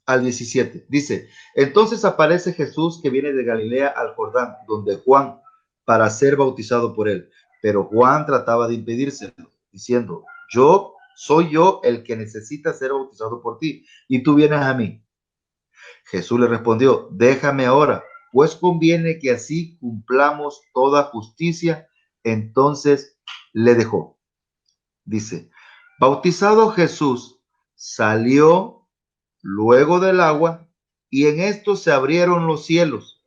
al 17, dice, entonces aparece Jesús que viene de Galilea al Jordán, donde Juan, para ser bautizado por él. Pero Juan trataba de impedírselo, diciendo, yo soy yo el que necesita ser bautizado por ti, y tú vienes a mí. Jesús le respondió, déjame ahora, pues conviene que así cumplamos toda justicia. Entonces le dejó. Dice, bautizado Jesús, salió luego del agua, y en esto se abrieron los cielos,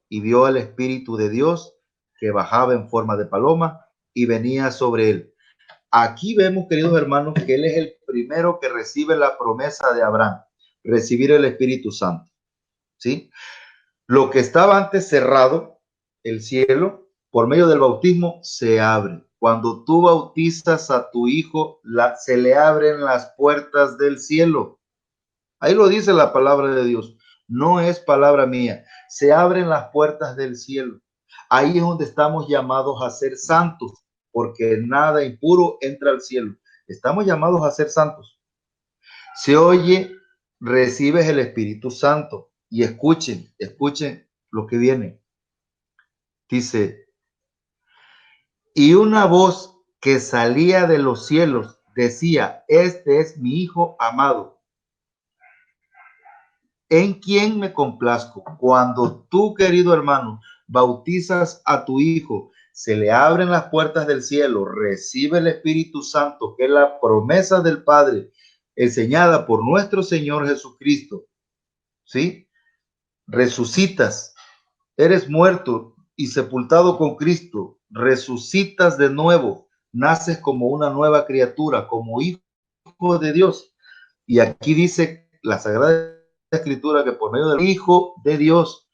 y vio al Espíritu de Dios que bajaba en forma de paloma y venía sobre él. Aquí vemos, queridos hermanos, que él es el primero que recibe la promesa de Abraham, recibir el Espíritu Santo. ¿Sí? Lo que estaba antes cerrado, el cielo, por medio del bautismo, se abre. Cuando tú bautizas a tu hijo, se le abren las puertas del cielo. Ahí lo dice la palabra de Dios. No es palabra mía. Se abren las puertas del cielo. Ahí es donde estamos llamados a ser santos, porque nada impuro entra al cielo. Estamos llamados a ser santos. Se oye, recibes el Espíritu Santo. Y escuchen lo que viene. Dice, y una voz que salía de los cielos decía, este es mi Hijo amado, en quien me complazco. Cuando tú, querido hermano, bautizas a tu hijo, se le abren las puertas del cielo, recibe el Espíritu Santo, que es la promesa del Padre, enseñada por nuestro Señor Jesucristo. ¿Sí? Resucitas, eres muerto y sepultado con Cristo, resucitas de nuevo, naces como una nueva criatura, como hijo de Dios. Y aquí dice la Sagrada Escritura que por medio del Hijo de Dios,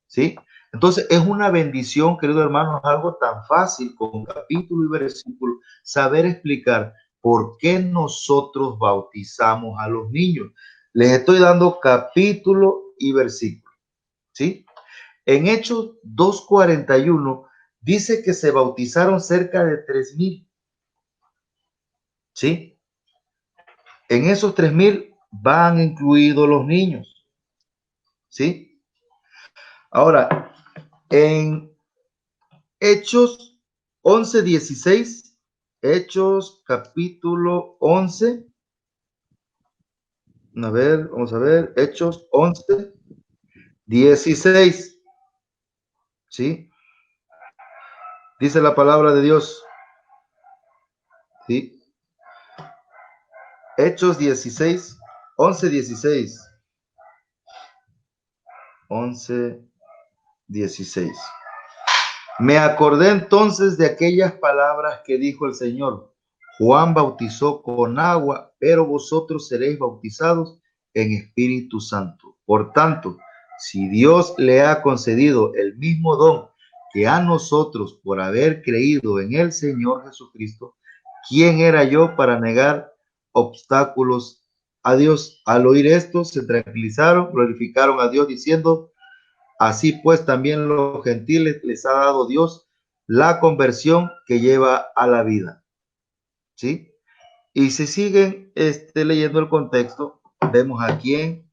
¿sí? Entonces es una bendición, querido hermano, es algo tan fácil con capítulo y versículo, saber explicar por qué nosotros bautizamos a los niños. Les estoy dando capítulo y versículo, ¿sí? En Hechos 2:41 dice que se bautizaron cerca de 3,000, ¿sí? En esos 3,000 van incluidos los niños, ¿sí? Ahora, en Hechos 11:16, Hechos capítulo 11, vamos a ver, Hechos 11:16, ¿sí? Dice la palabra de Dios, ¿sí? Hechos 16, 11:16. 11:16. Me acordé entonces de aquellas palabras que dijo el Señor. Juan bautizó con agua, pero vosotros seréis bautizados en Espíritu Santo. Por tanto, si Dios le ha concedido el mismo don que a nosotros por haber creído en el Señor Jesucristo, ¿quién era yo para negar obstáculos a Dios? Al oír esto, se tranquilizaron, glorificaron a Dios diciendo, así pues también los gentiles les ha dado Dios la conversión que lleva a la vida. ¿Sí? Y si siguen leyendo el contexto, vemos a quién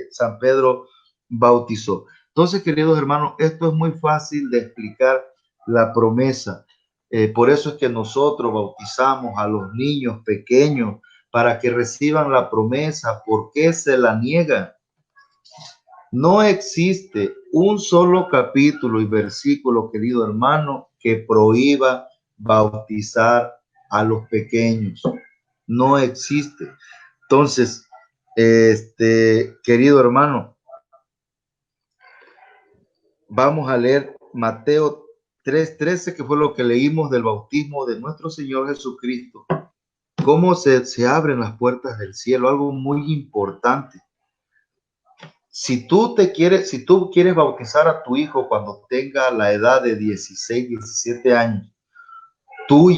San Pedro bautizó. Entonces, queridos hermanos, esto es muy fácil de explicar la promesa. Por eso es que nosotros bautizamos a los niños pequeños para que reciban la promesa. ¿Por qué se la niegan? No existe un solo capítulo y versículo, querido hermano, que prohíba bautizar a los pequeños. No existe. Entonces, querido hermano, vamos a leer Mateo 3:13, que fue lo que leímos del bautismo de nuestro Señor Jesucristo. Cómo se abren las puertas del cielo, algo muy importante. Si tú quieres bautizar a tu hijo cuando tenga la edad de 16, 17 años, tú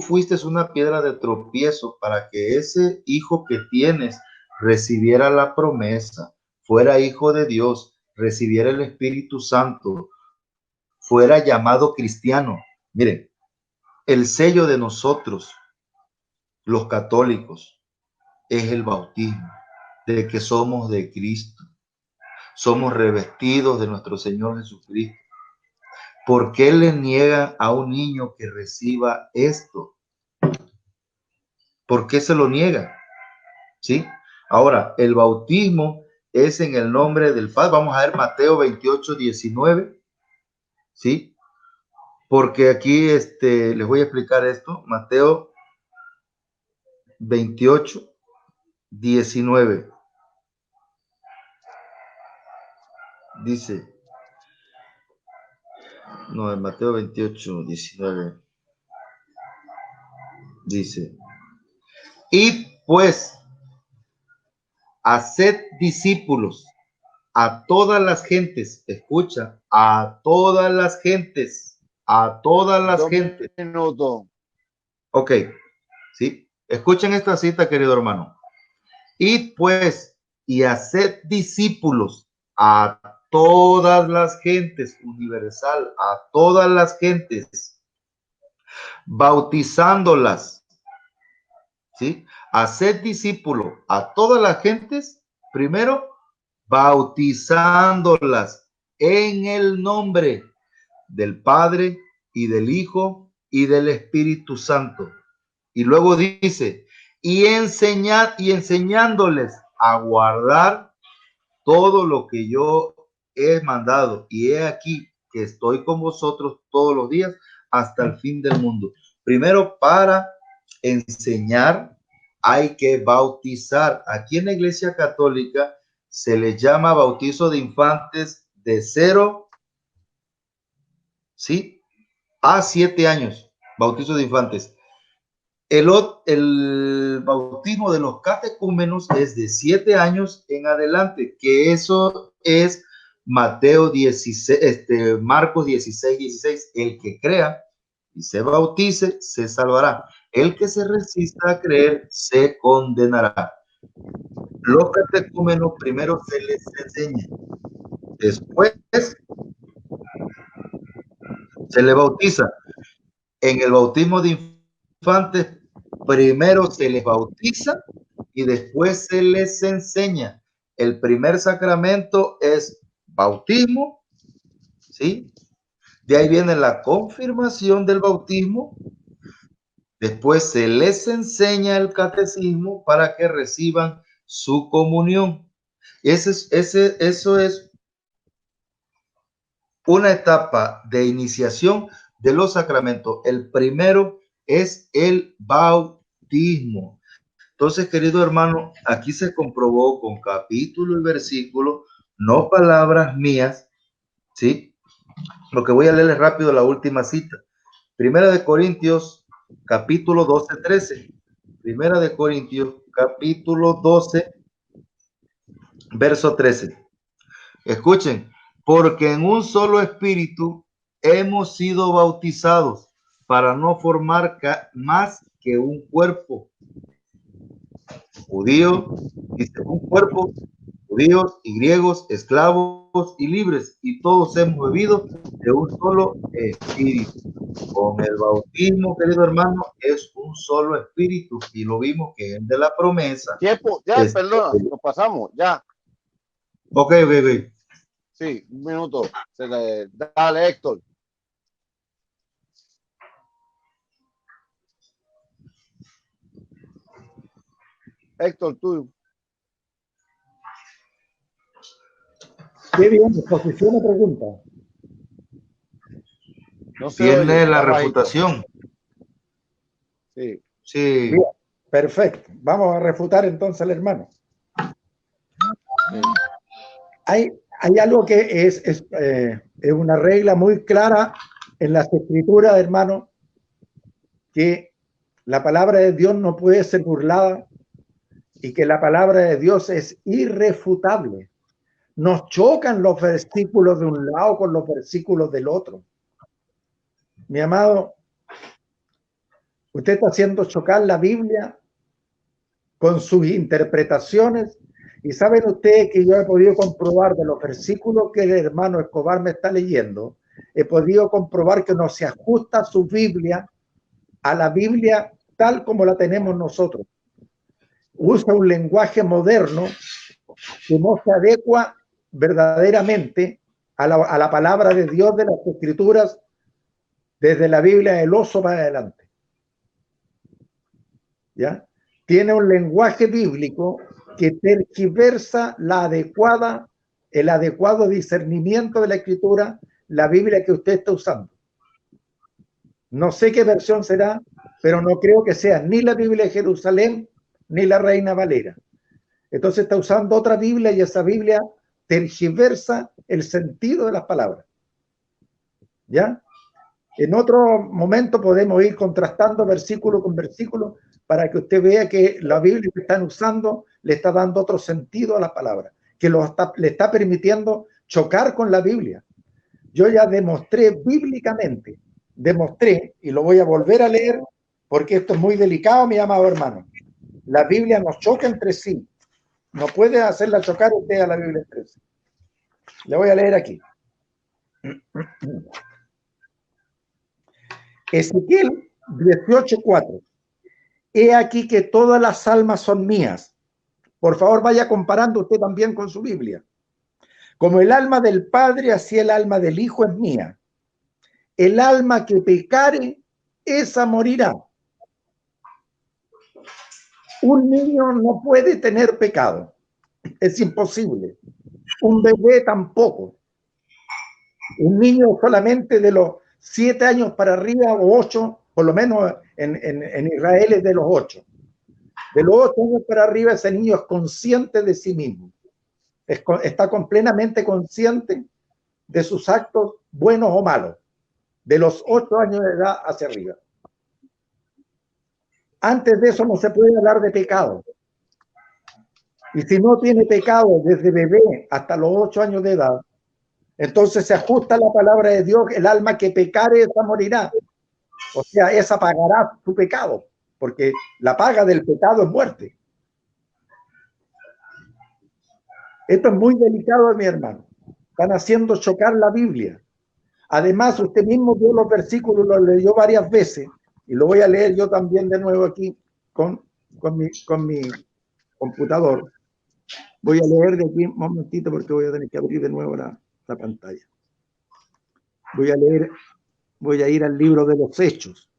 fuiste una piedra de tropiezo para que ese hijo que tienes recibiera la promesa, fuera hijo de Dios, recibiera el Espíritu Santo, fuera llamado cristiano. Miren, el sello de nosotros, los católicos, es el bautismo, de que somos de Cristo. Somos revestidos de nuestro Señor Jesucristo. ¿Por qué le niegan a un niño que reciba esto? ¿Por qué se lo niega? ¿Sí? Ahora, el bautismo es en el nombre del Padre. Vamos a ver Mateo 28, 19. ¿Sí? Porque aquí les voy a explicar esto. Mateo 28, 19. Dice, no, en Mateo 28, 19. Dice, y pues, haced discípulos a todas las gentes. Escucha, a todas las gentes. A todas las gentes. Minutos. Ok, ¿sí? Escuchen esta cita, querido hermano. Id pues y haced discípulos a todas las gentes, universal, a todas las gentes, bautizándolas, ¿sí? Haced discípulos a todas las gentes, primero, bautizándolas en el nombre del Padre y del Hijo y del Espíritu Santo. Y luego dice, y enseñándoles a guardar todo lo que yo he mandado. Y he aquí que estoy con vosotros todos los días hasta el fin del mundo. Primero, para enseñar, hay que bautizar. Aquí en la Iglesia Católica se les llama bautizo de infantes de 0, ¿sí?, a 7 años. Bautizo de infantes. El bautismo de los catecúmenos es de 7 años en adelante, que eso es Mateo 16, Marcos 16, 16. El que crea y se bautice se salvará. El que se resista a creer se condenará. Los catecúmenos primero se les enseña, después se les bautiza. En el bautismo de infantes primero se les bautiza y después se les enseña. El primer sacramento es bautismo, ¿sí? De ahí viene la confirmación del bautismo. Después se les enseña el catecismo para que reciban su comunión. Eso es una etapa de iniciación de los sacramentos. El primero es el bautismo. Entonces, querido hermano, aquí se comprobó con capítulo y versículo, no palabras mías, ¿sí? Lo que voy a leerles rápido la última cita. Primera de Corintios, capítulo 12, 13. Primera de Corintios, capítulo 12, verso 13. Escuchen, porque en un solo espíritu hemos sido bautizados para no formar más que un cuerpo. Judío, dice, un cuerpo, judíos y griegos, esclavos y libres, y todos hemos bebido de un solo espíritu. Con el bautismo, querido hermano, es un solo espíritu, y lo vimos que es de la promesa. Tiempo, ya, perdona, lo pasamos, ya. Ok. Sí, un minuto. Dale, Héctor. Héctor, tú. Qué bien, exposición o pregunta. No se Tiene oye, la bajito. refutación. Sí. Sí. Bien, perfecto. Vamos a refutar entonces al hermano. Sí. Hay algo que es una regla muy clara en las escrituras, hermano, que la palabra de Dios no puede ser burlada y que la palabra de Dios es irrefutable. Nos chocan los versículos de un lado con los versículos del otro. Mi amado, usted está haciendo chocar la Biblia con sus interpretaciones, y saben ustedes que yo he podido comprobar de los versículos que el hermano Escobar me está leyendo, he podido comprobar que no se ajusta su Biblia a la Biblia tal como la tenemos nosotros. Usa un lenguaje moderno que no se adecua verdaderamente a la palabra de Dios de las Escrituras desde la Biblia del oso para adelante. ¿Ya? tiene un lenguaje bíblico que tergiversa el adecuado discernimiento de la Escritura, la Biblia que usted está usando. No sé qué versión será, pero no creo que sea ni la Biblia de Jerusalén ni la Reina Valera. Entonces está usando otra Biblia y esa Biblia tergiversa el sentido de las palabras. ¿Ya? En otro momento podemos ir contrastando versículo con versículo para que usted vea que la Biblia que están usando le está dando otro sentido a las palabras, que le está permitiendo chocar con la Biblia. Yo ya demostré bíblicamente, y lo voy a volver a leer porque esto es muy delicado, mi amado hermano. La Biblia nos choca entre sí. No puede hacerla chocar usted a la Biblia entre sí. Le voy a leer aquí. Ezequiel 18:4. He aquí que todas las almas son mías. Por favor, vaya comparando usted también con su Biblia. Como el alma del Padre, así el alma del Hijo es mía. El alma que pecare, esa morirá. Un niño no puede tener pecado. Es imposible. Un bebé tampoco. Un niño solamente de los 7 años para arriba o 8, por lo menos en Israel es de los 8. De los 8 años para arriba ese niño es consciente de sí mismo. Está completamente consciente de sus actos buenos o malos. De los 8 años de edad hacia arriba. Antes de eso no se puede hablar de pecado. Y si no tiene pecado desde bebé hasta los 8 años de edad, entonces se ajusta a la palabra de Dios, el alma que pecare, esa morirá. O sea, esa pagará su pecado, porque la paga del pecado es muerte. Esto es muy delicado, mi hermano. Están haciendo chocar la Biblia. Además, usted mismo vio los versículos, los leyó varias veces, y lo voy a leer yo también de nuevo aquí con mi computador. Voy a leer de aquí un momentito porque voy a tener que abrir de nuevo la pantalla. Voy a ir al libro de los Hechos.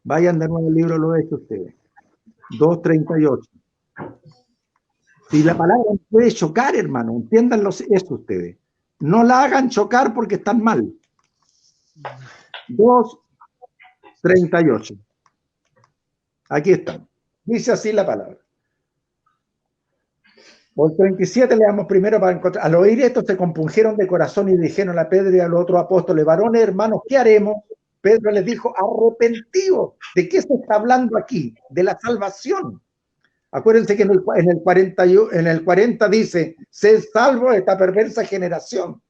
Vayan de nuevo al libro de los Hechos ustedes. 2:38. Si la palabra puede chocar, hermano, entiéndanlo eso ustedes. No la hagan chocar porque están mal. 2:38. Aquí está. Dice así la palabra. Por 37 le damos primero para encontrar. Al oír esto se compungieron de corazón y dijeron a Pedro y a los otros apóstoles: varones, hermanos, ¿qué haremos? Pedro les dijo: arrepentidos. ¿De qué se está hablando aquí? De la salvación. Acuérdense que en el 40 dice: sed salvos de esta perversa generación.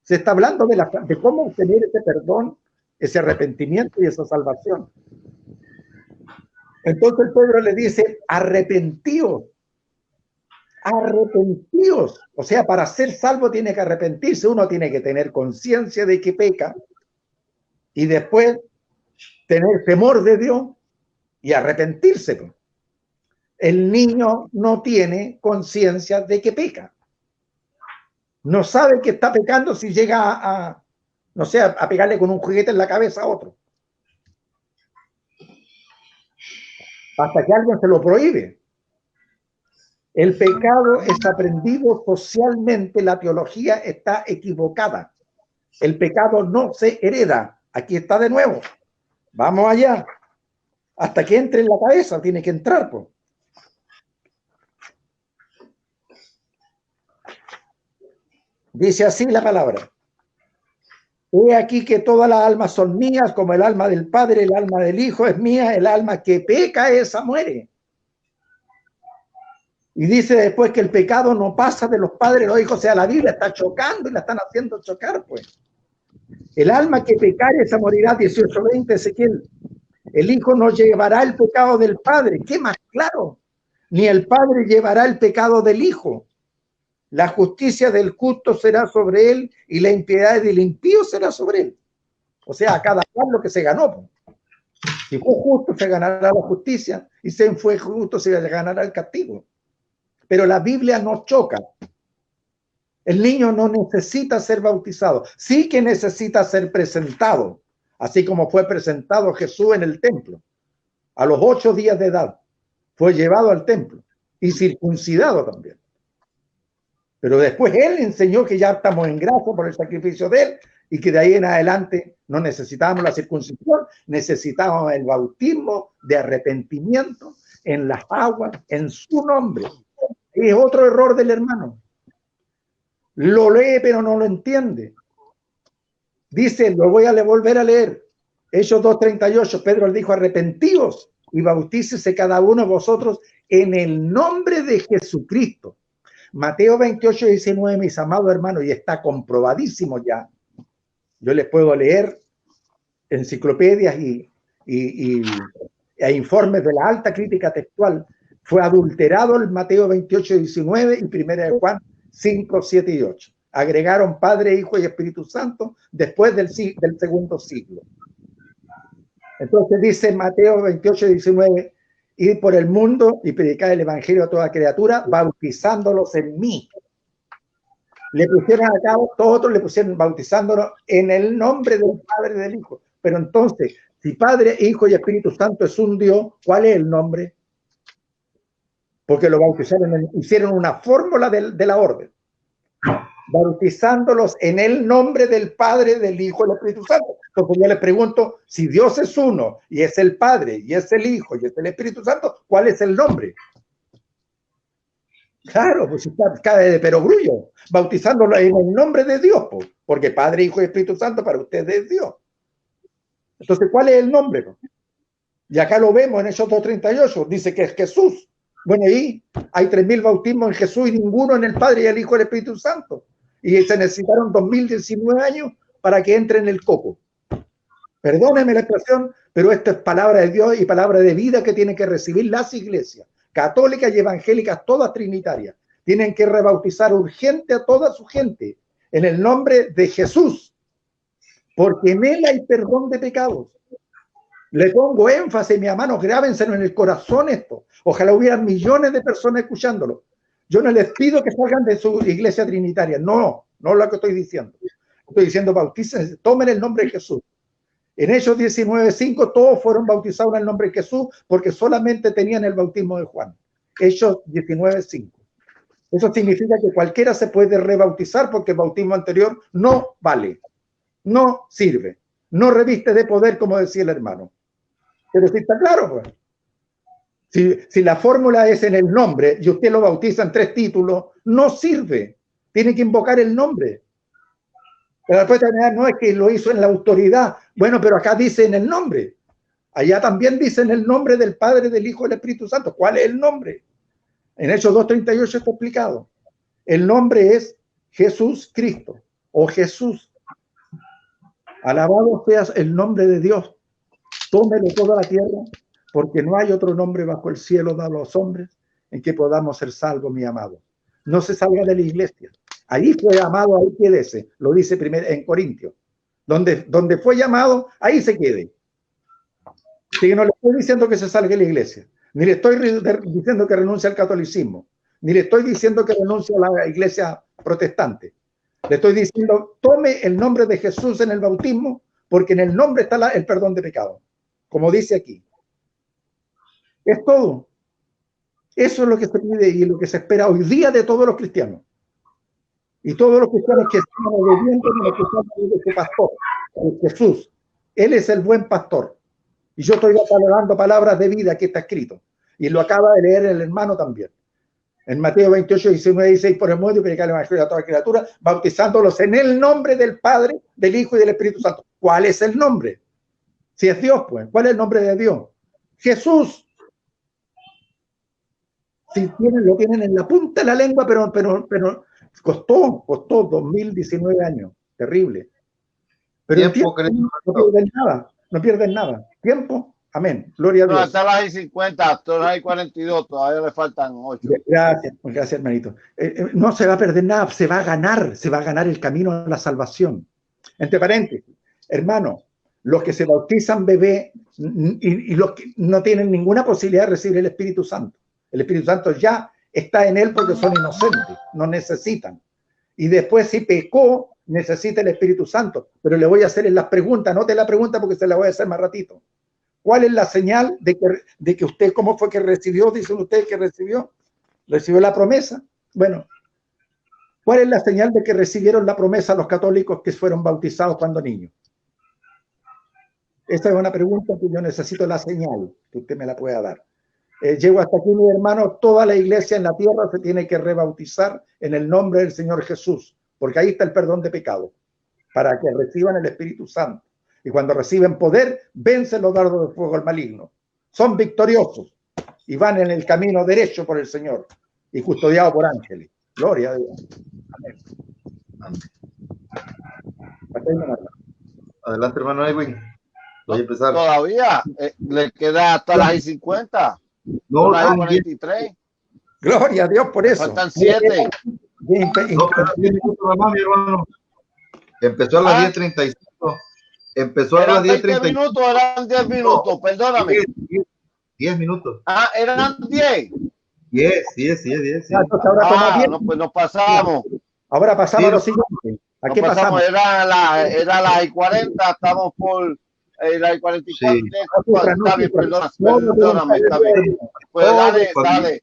Se está hablando de cómo obtener ese perdón, ese arrepentimiento y esa salvación. Entonces Pedro le dice: arrepentidos. Arrepentidos. O sea, para ser salvo tiene que arrepentirse. Uno tiene que tener conciencia de que peca y después tener temor de Dios y arrepentirse. El niño no tiene conciencia de que peca. No sabe que está pecando si llega no sé, a pegarle con un juguete en la cabeza a otro. Hasta que alguien se lo prohíbe. El pecado es aprendido socialmente, la teología está equivocada. El pecado no se hereda. Aquí está de nuevo. Vamos allá. Hasta que entre en la cabeza, tiene que entrar, pues. Dice así la palabra: he aquí que todas las almas son mías, como el alma del Padre, el alma del Hijo es mía, el alma que peca, esa muere. Y dice después que el pecado no pasa de los padres a los hijos. O sea, la Biblia está chocando y la están haciendo chocar, pues. El alma que pecare, esa morirá. 18:20, Ezequiel. El Hijo no llevará el pecado del Padre. ¿Qué más claro? Ni el Padre llevará el pecado del Hijo. La justicia del justo será sobre él y la impiedad del impío será sobre él. O sea, a cada cual lo que se ganó. Si fue justo, se ganará la justicia, y si fue justo, se ganará el castigo. Pero la Biblia no choca. El niño no necesita ser bautizado. Sí que necesita ser presentado, así como fue presentado Jesús en el templo, a los 8 días de edad. fue llevado al templo y circuncidado también. Pero después él enseñó que ya estamos en gracia por el sacrificio de él y que de ahí en adelante no necesitábamos la circuncisión, necesitábamos el bautismo de arrepentimiento en las aguas, en su nombre. Es otro error del hermano. Lo lee pero no lo entiende. Dice, lo voy a volver a leer. Hechos 2:38, Pedro le dijo, arrepentíos y bautícese cada uno de vosotros en el nombre de Jesucristo. Mateo 28:19, mis amados hermanos, y está comprobadísimo ya. Yo les puedo leer enciclopedias e informes de la alta crítica textual. Fue adulterado el Mateo 28:19 y 1 de Juan 5, 7 y 8. Agregaron Padre, Hijo y Espíritu Santo después del segundo siglo. Entonces dice Mateo 28:19, ir por el mundo y predicar el evangelio a toda criatura, bautizándolos en mí. Le pusieron acá, todos otros le pusieron bautizándolos en el nombre del Padre y del Hijo. Pero entonces, si Padre, Hijo y Espíritu Santo es un Dios, ¿cuál es el nombre? Porque lo bautizaron, hicieron una fórmula de la orden. Bautizándolos en el nombre del Padre, del Hijo y del Espíritu Santo. Entonces yo les pregunto, si Dios es uno, y es el Padre, y es el Hijo, y es el Espíritu Santo, ¿cuál es el nombre? Claro, pues cae de perogrullo, bautizándolo en el nombre de Dios, pues, porque Padre, Hijo y Espíritu Santo para ustedes es Dios. Entonces, ¿cuál es el nombre? Pues? Y acá lo vemos en Hechos 2:38, dice que es Jesús. Bueno, y hay 3.000 bautismos en Jesús y ninguno en el Padre y el Hijo y el Espíritu Santo. Y se necesitaron 2019 años para que entre en el coco. Perdónenme la expresión, pero esta es palabra de Dios y palabra de vida que tienen que recibir las iglesias, católicas y evangélicas, todas trinitarias. Tienen que rebautizar urgente a toda su gente en el nombre de Jesús, porque en él hay perdón de pecados. Le pongo énfasis, mis hermanos, grábenselo en el corazón esto. Ojalá hubieran millones de personas escuchándolo. Yo no les pido que salgan de su iglesia trinitaria. No es lo que estoy diciendo. Estoy diciendo, bautícense, tomen el nombre de Jesús. En Hechos 19:5 todos fueron bautizados en el nombre de Jesús porque solamente tenían el bautismo de Juan. Hechos 19:5. Eso significa que cualquiera se puede rebautizar porque el bautismo anterior no vale, no sirve, no reviste de poder, como decía el hermano. Pero sí está claro, pues. Si la fórmula es en el nombre y usted lo bautiza en 3 títulos, no sirve. Tiene que invocar el nombre. Pero después no es que lo hizo en la autoridad. Bueno, pero acá dice en el nombre. Allá también dice en el nombre del Padre, del Hijo y del Espíritu Santo. ¿Cuál es el nombre? En Hechos 2:38 está explicado. El nombre es Jesús Cristo o Jesús. Alabado sea el nombre de Dios. Tómelo toda la tierra, porque no hay otro nombre bajo el cielo dado a los hombres en que podamos ser salvos, mi amado. No se salga de la iglesia. Ahí fue llamado, ahí quédese. Lo dice primero en Corintios. Donde fue llamado, ahí se quede. Así que no le estoy diciendo que se salga de la iglesia. Ni le estoy diciendo que renuncie al catolicismo. Ni le estoy diciendo que renuncie a la iglesia protestante. Le estoy diciendo, tome el nombre de Jesús en el bautismo, porque en el nombre está el perdón de pecado. Como dice aquí. Es todo. Eso es lo que se pide y lo que se espera hoy día de todos los cristianos. Y todos los cristianos que están obedientes a lo que son de su pastor, Jesús. Él es el buen pastor. Y yo estoy hablando palabras de vida que está escrito. Y lo acaba de leer el hermano también. En Mateo 28:19-16, por el modo de predicar el evangelio a toda criatura, bautizándolos en el nombre del Padre, del Hijo y del Espíritu Santo. ¿Cuál es el nombre? Si es Dios, pues, ¿cuál es el nombre de Dios? Jesús. Si lo tienen en la punta de la lengua, pero costó 2019 años. Terrible. Pero tiempo, no pierden nada. Tiempo, amén. Gloria a Dios. Hasta las 50, hasta las 42, todavía le faltan 8. Gracias, hermanito. No se va a perder nada, se va a ganar el camino a la salvación. Entre paréntesis, hermano, los que se bautizan bebé y los que no tienen ninguna posibilidad de recibir el Espíritu Santo. El Espíritu Santo ya está en él porque son inocentes, no necesitan. Y después si pecó, necesita el Espíritu Santo. Pero le voy a hacer en las preguntas, no te la pregunta porque se la voy a hacer más ratito. ¿Cuál es la señal de que usted, cómo fue que recibió, dicen ustedes que recibió la promesa? Bueno, ¿cuál es la señal de que recibieron la promesa los católicos que fueron bautizados cuando niños? Esta es una pregunta que yo necesito la señal, que usted me la pueda dar. Llego hasta aquí, mi hermano, toda la iglesia en la tierra se tiene que rebautizar en el nombre del Señor Jesús, porque ahí está el perdón de pecado, para que reciban el Espíritu Santo. Y cuando reciben poder, vencen los dardos de fuego al maligno. Son victoriosos y van en el camino derecho por el Señor y custodiados por ángeles. Gloria a Dios. Amén. Amén. Adelante, hermano Edwin. Voy a empezar. Todavía le queda hasta las 50. No, las no, 43. Gloria a Dios por eso. Faltan 7. No, pero 10 minutos más, mi hermano. Empezó a las 10:35. Empezó a las 10:35. minutos, eran 10 minutos, no, perdóname. 10 minutos. Ah, eran 10. 10. No, pues nos pasamos. Ahora pasamos a lo siguiente. ¿A qué pasamos? Era las 40, estamos por las 44. Sí. Está bien, perdóname, está bien. Pues dale.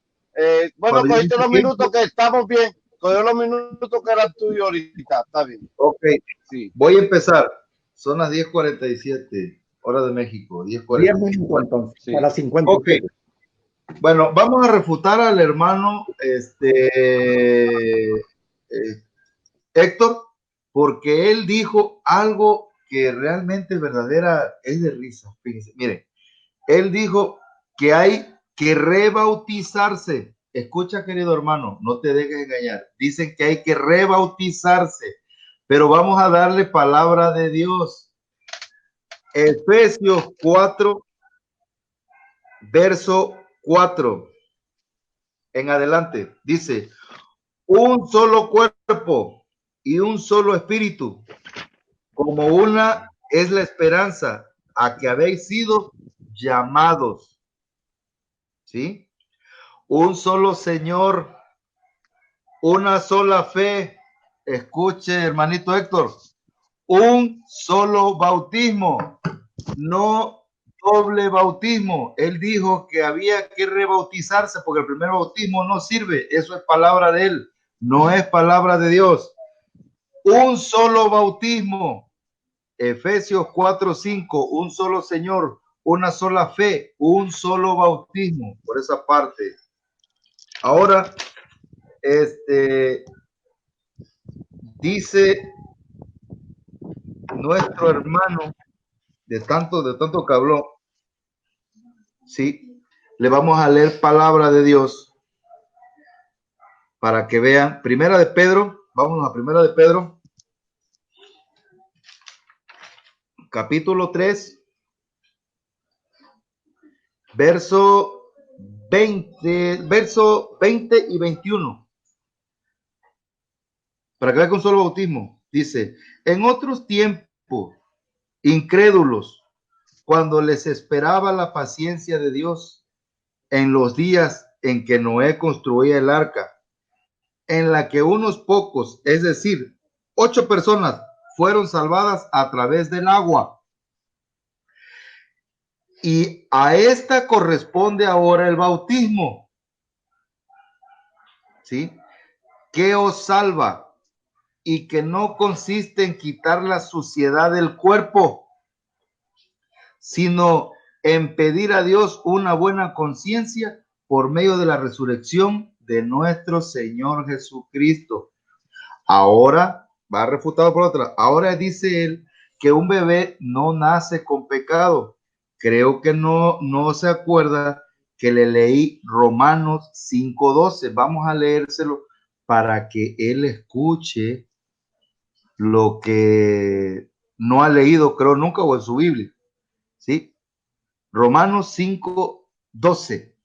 Bueno, cogiste los minutos que estamos bien. Cogió los minutos que eran tuyos ahorita, está bien. Ok, sí. Voy a empezar. Son las 10:47, hora de México. 10:47. 10 minutos entonces, sí. A las 50. Ok. Bueno, vamos a refutar al hermano Héctor, porque él dijo algo que realmente verdadera es de risa. Fíjense, miren, él dijo que hay que rebautizarse. Escucha, querido hermano, no te dejes engañar. Dicen que hay que rebautizarse, pero vamos a darle palabra de Dios. Efesios 4, verso 4 en adelante, dice: un solo cuerpo y un solo espíritu, como una es la esperanza a que habéis sido llamados, ¿sí? Un solo Señor, una sola fe. Escuche, hermanito Héctor, un solo bautismo, no doble bautismo. Él dijo que había que rebautizarse porque el primer bautismo no sirve. Eso es palabra de él, no es palabra de Dios. Un solo bautismo. Efesios 4:5, un solo Señor, una sola fe, un solo bautismo. Por esa parte. Ahora, dice nuestro hermano, de tanto que habló, sí, le vamos a leer palabra de Dios para que vean. Primera de Pedro, vámonos a Primera de Pedro, capítulo 3, verso 20 y 21. Para que vean con solo bautismo. Dice: en otros tiempos, incrédulos, cuando les esperaba la paciencia de Dios, en los días en que Noé construía el arca, en la que unos pocos, es decir, 8 personas, fueron salvadas a través del agua. Y a esta corresponde ahora el bautismo, ¿sí? Que os salva y que no consiste en quitar la suciedad del cuerpo, sino en pedir a Dios una buena conciencia por medio de la resurrección de nuestro Señor Jesucristo. Ahora va refutado por otra. Ahora dice él que un bebé no nace con pecado. Creo que no se acuerda que le leí Romanos 5:12. Vamos a leérselo para que él escuche lo que no ha leído, creo, nunca, o en su Biblia. ¿Sí? Romanos 5:12.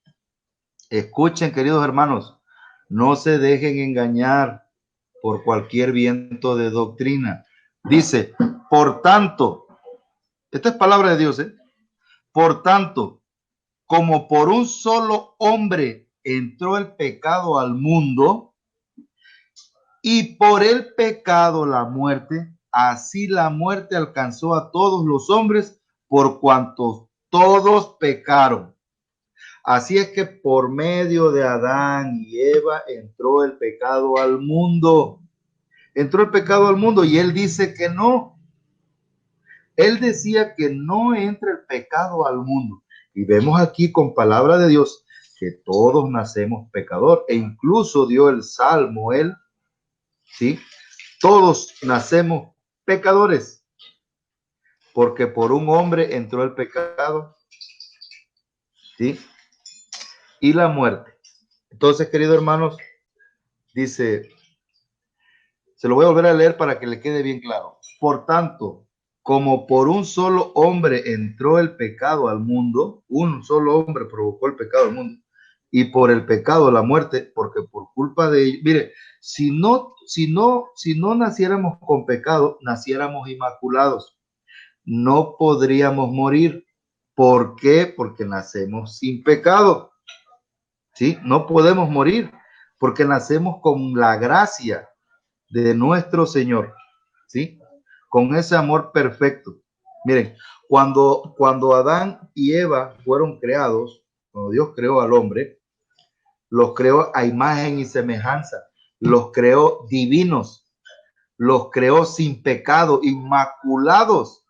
Escuchen, queridos hermanos, no se dejen engañar por cualquier viento de doctrina. Dice: por tanto, esta es palabra de Dios, por tanto, como por un solo hombre entró el pecado al mundo, y por el pecado la muerte, así la muerte alcanzó a todos los hombres, por cuanto todos pecaron. Así es que por medio de Adán y Eva entró el pecado al mundo. Entró el pecado al mundo y él dice que no. Él decía que no entra el pecado al mundo. Y vemos aquí con palabra de Dios que todos nacemos pecador. E incluso dio el salmo él, ¿sí? Todos nacemos pecadores. Porque por un hombre entró el pecado, ¿sí? Y la muerte. Entonces, queridos hermanos, dice, se lo voy a volver a leer para que le quede bien claro. Por tanto, como por un solo hombre entró el pecado al mundo, un solo hombre provocó el pecado al mundo, y por el pecado la muerte, porque por culpa de ellos, mire, si no naciéramos con pecado, naciéramos inmaculados, no podríamos morir. ¿Por qué? Porque nacemos sin pecado, ¿sí? No podemos morir porque nacemos con la gracia de nuestro Señor, ¿sí? Con ese amor perfecto. Miren, cuando Adán y Eva fueron creados, cuando Dios creó al hombre, los creó a imagen y semejanza, los creó divinos, los creó sin pecado, inmaculados.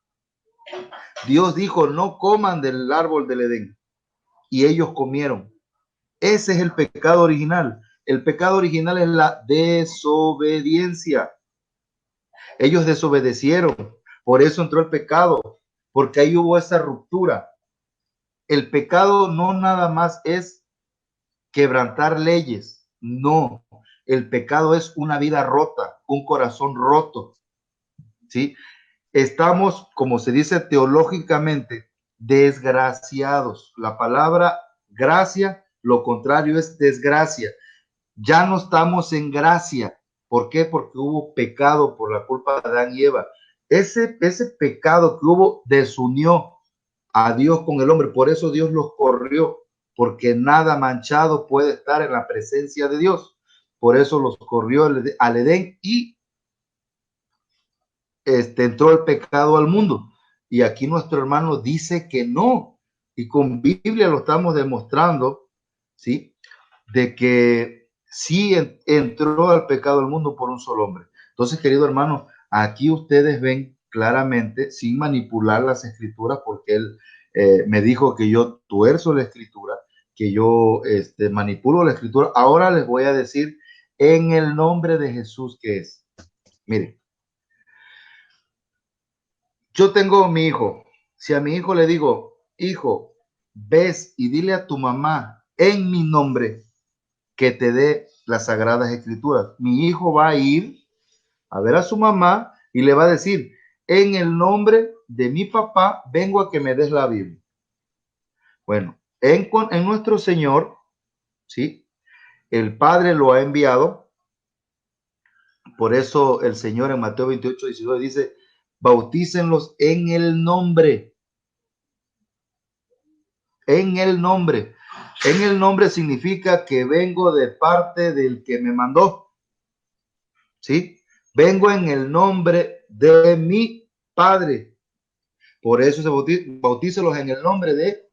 Dios dijo, no coman del árbol del Edén, y ellos comieron. Ese es el pecado original. El pecado original es la desobediencia. Ellos desobedecieron, por eso entró el pecado, porque ahí hubo esa ruptura. El pecado no nada más es quebrantar leyes, no. El pecado es una vida rota, un corazón roto, ¿sí? Estamos, como se dice teológicamente, desgraciados. La palabra gracia, lo contrario es desgracia. Ya no estamos en gracia. ¿Por qué? Porque hubo pecado por la culpa de Adán y Eva. Ese pecado que hubo desunió a Dios con el hombre. Por eso Dios los corrió, porque nada manchado puede estar en la presencia de Dios. Por eso los corrió al Edén y entró el pecado al mundo. Y aquí nuestro hermano dice que no. Y con Biblia lo estamos demostrando, ¿sí? De que sí entró al pecado al mundo por un solo hombre. Entonces, querido hermano, aquí ustedes ven claramente, sin manipular las escrituras, porque él me dijo que yo tuerzo la escritura, que yo manipulo la escritura. Ahora les voy a decir en el nombre de Jesús que es. Miren, yo tengo mi hijo. Si a mi hijo le digo, hijo, ves y dile a tu mamá en mi nombre que te dé las sagradas escrituras. Mi hijo va a ir a ver a su mamá y le va a decir, en el nombre de mi papá, vengo a que me des la Biblia. Bueno, en nuestro Señor, ¿sí? El Padre lo ha enviado. Por eso el Señor en Mateo 28:19 dice, bautícenlos en el nombre. En el nombre. En el nombre significa que vengo de parte del que me mandó. ¿Sí? Vengo en el nombre de mi Padre. Por eso se bautícelos en el nombre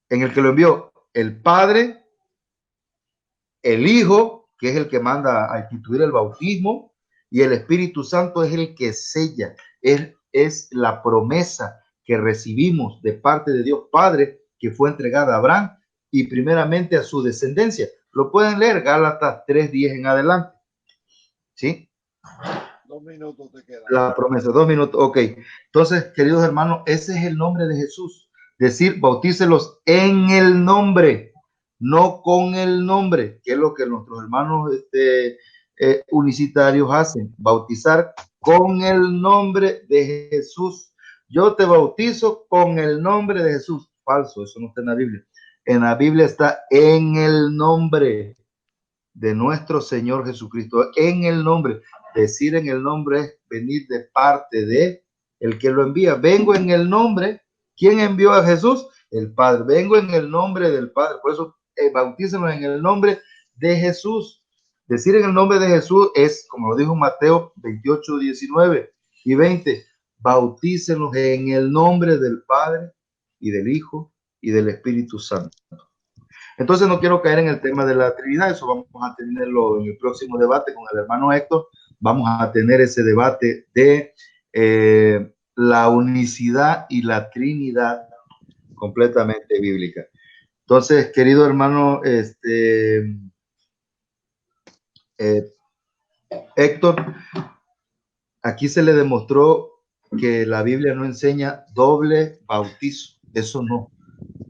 en el que lo envió el Padre, el Hijo, que es el que manda a instituir el bautismo, y el Espíritu Santo es el que sella. Es la promesa que recibimos de parte de Dios Padre, que fue entregada a Abraham y primeramente a su descendencia. Lo pueden leer, Gálatas 3:10 en adelante. ¿Sí? 2 minutos te quedan. La promesa, 2 minutos. Ok. Entonces, queridos hermanos, ese es el nombre de Jesús. Decir, bautícelos en el nombre, no con el nombre, que es lo que nuestros hermanos unicitarios hacen. Bautizar con el nombre de Jesús. Yo te bautizo con el nombre de Jesús. Falso, eso no está en la Biblia. En la Biblia está en el nombre de nuestro Señor Jesucristo. En el nombre. Decir en el nombre es venir de parte de el que lo envía. Vengo en el nombre. ¿Quién envió a Jesús? El Padre. Vengo en el nombre del Padre. Por eso bautícenos en el nombre de Jesús. Decir en el nombre de Jesús es, como lo dijo Mateo 28:19 y 20, bautícenos en el nombre del Padre, y del Hijo y del Espíritu Santo. Entonces no quiero caer en el tema de la Trinidad, eso vamos a tenerlo en el próximo debate con el hermano Héctor. Vamos a tener ese debate de la unicidad y la Trinidad completamente bíblica. Entonces, querido hermano Héctor, aquí se le demostró que la Biblia no enseña doble bautizo, eso no,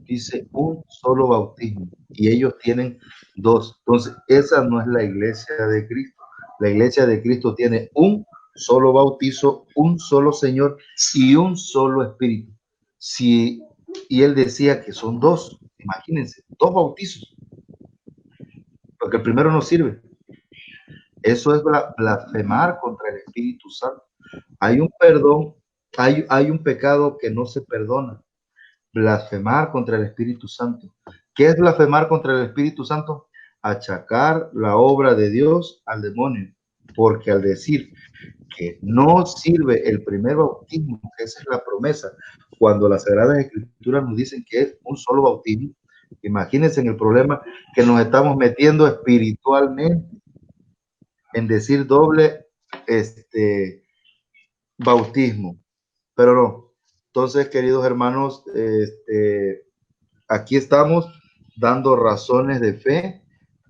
dice un solo bautismo y ellos tienen dos. Entonces, esa no es la iglesia de Cristo. La iglesia de Cristo tiene un solo bautizo, un solo Señor y un solo Espíritu. Y él decía que son dos, imagínense, dos bautizos, porque el primero no sirve. Eso es blasfemar contra el Espíritu Santo. Hay un perdón, hay un pecado que no se perdona. Blasfemar contra el Espíritu Santo. ¿Qué es blasfemar contra el Espíritu Santo? Achacar la obra de Dios al demonio, porque al decir que no sirve el primer bautismo, que esa es la promesa, cuando las Sagradas Escrituras nos dicen que es un solo bautismo, imagínense en el problema que nos estamos metiendo espiritualmente en decir doble bautismo, pero no. Entonces, queridos hermanos, aquí estamos dando razones de fe.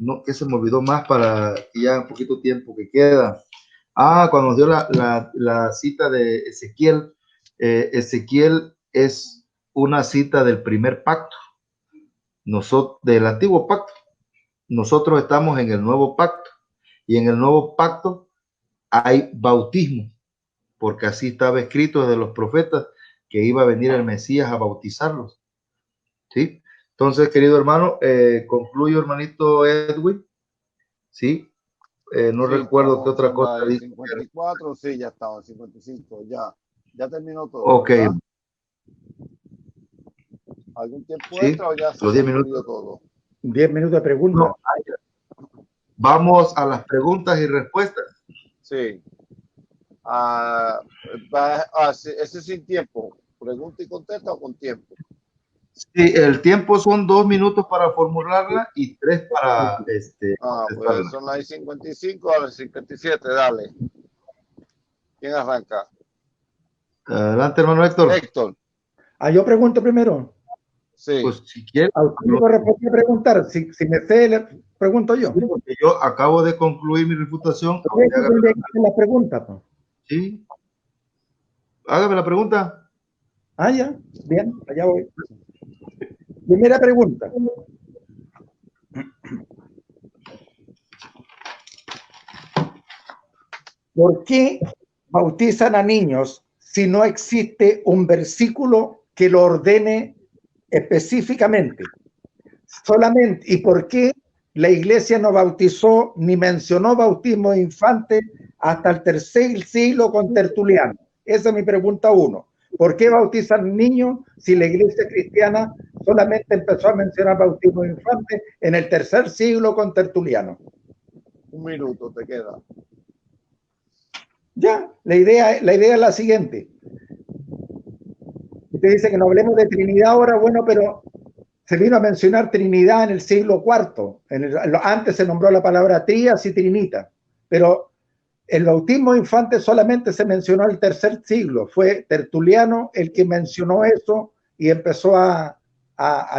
No, que se me olvidó más para ya un poquito tiempo que queda. Cuando nos dio la cita de Ezequiel, Ezequiel es una cita del primer pacto, del antiguo pacto. Nosotros estamos en el nuevo pacto y en el nuevo pacto hay bautismo, porque así estaba escrito de los profetas que iba a venir el Mesías a bautizarlos. ¿Sí? Entonces, querido hermano, concluyo, hermanito Edwin. ¿Sí? No Sí, recuerdo qué otra cosa dice. 54, sí, ya estaba, 55, ya terminó todo. Ok. ¿Verdad? ¿Algún tiempo Sí, extra o ya se los 10 minutos. todo? 10 minutos de preguntas. No, vamos a las preguntas y respuestas. Sí. Ese sin tiempo. ¿Pregunta y contesta o con tiempo? Sí, el tiempo son 2 minutos para formularla y 3 para pues son las 55 a las 57, dale. ¿Quién arranca? Adelante, hermano Héctor. Héctor. Yo pregunto primero. Sí. Pues si quieres. A usted me corresponde preguntar. Si me sé, le pregunto yo. Sí, porque yo acabo de concluir mi refutación. La pregunta, pues. Sí. Hágame la pregunta. Ya. Bien, allá voy. Primera pregunta. ¿Por qué bautizan a niños si no existe un versículo que lo ordene específicamente? Solamente, ¿y por qué la iglesia no bautizó ni mencionó bautismo de infantes hasta el tercer siglo con Tertuliano? Esa es mi pregunta 1. ¿Por qué bautizan niños si la iglesia cristiana solamente empezó a mencionar bautismo de infantes en el tercer siglo con Tertuliano? 1 minuto te queda. Ya, la idea es la siguiente. Usted dice que no hablemos de Trinidad ahora, bueno, pero se vino a mencionar Trinidad en el siglo IV. Antes se nombró la palabra trías y trinita, pero el bautismo de infantes solamente se mencionó en el tercer siglo. Fue Tertuliano el que mencionó eso y empezó a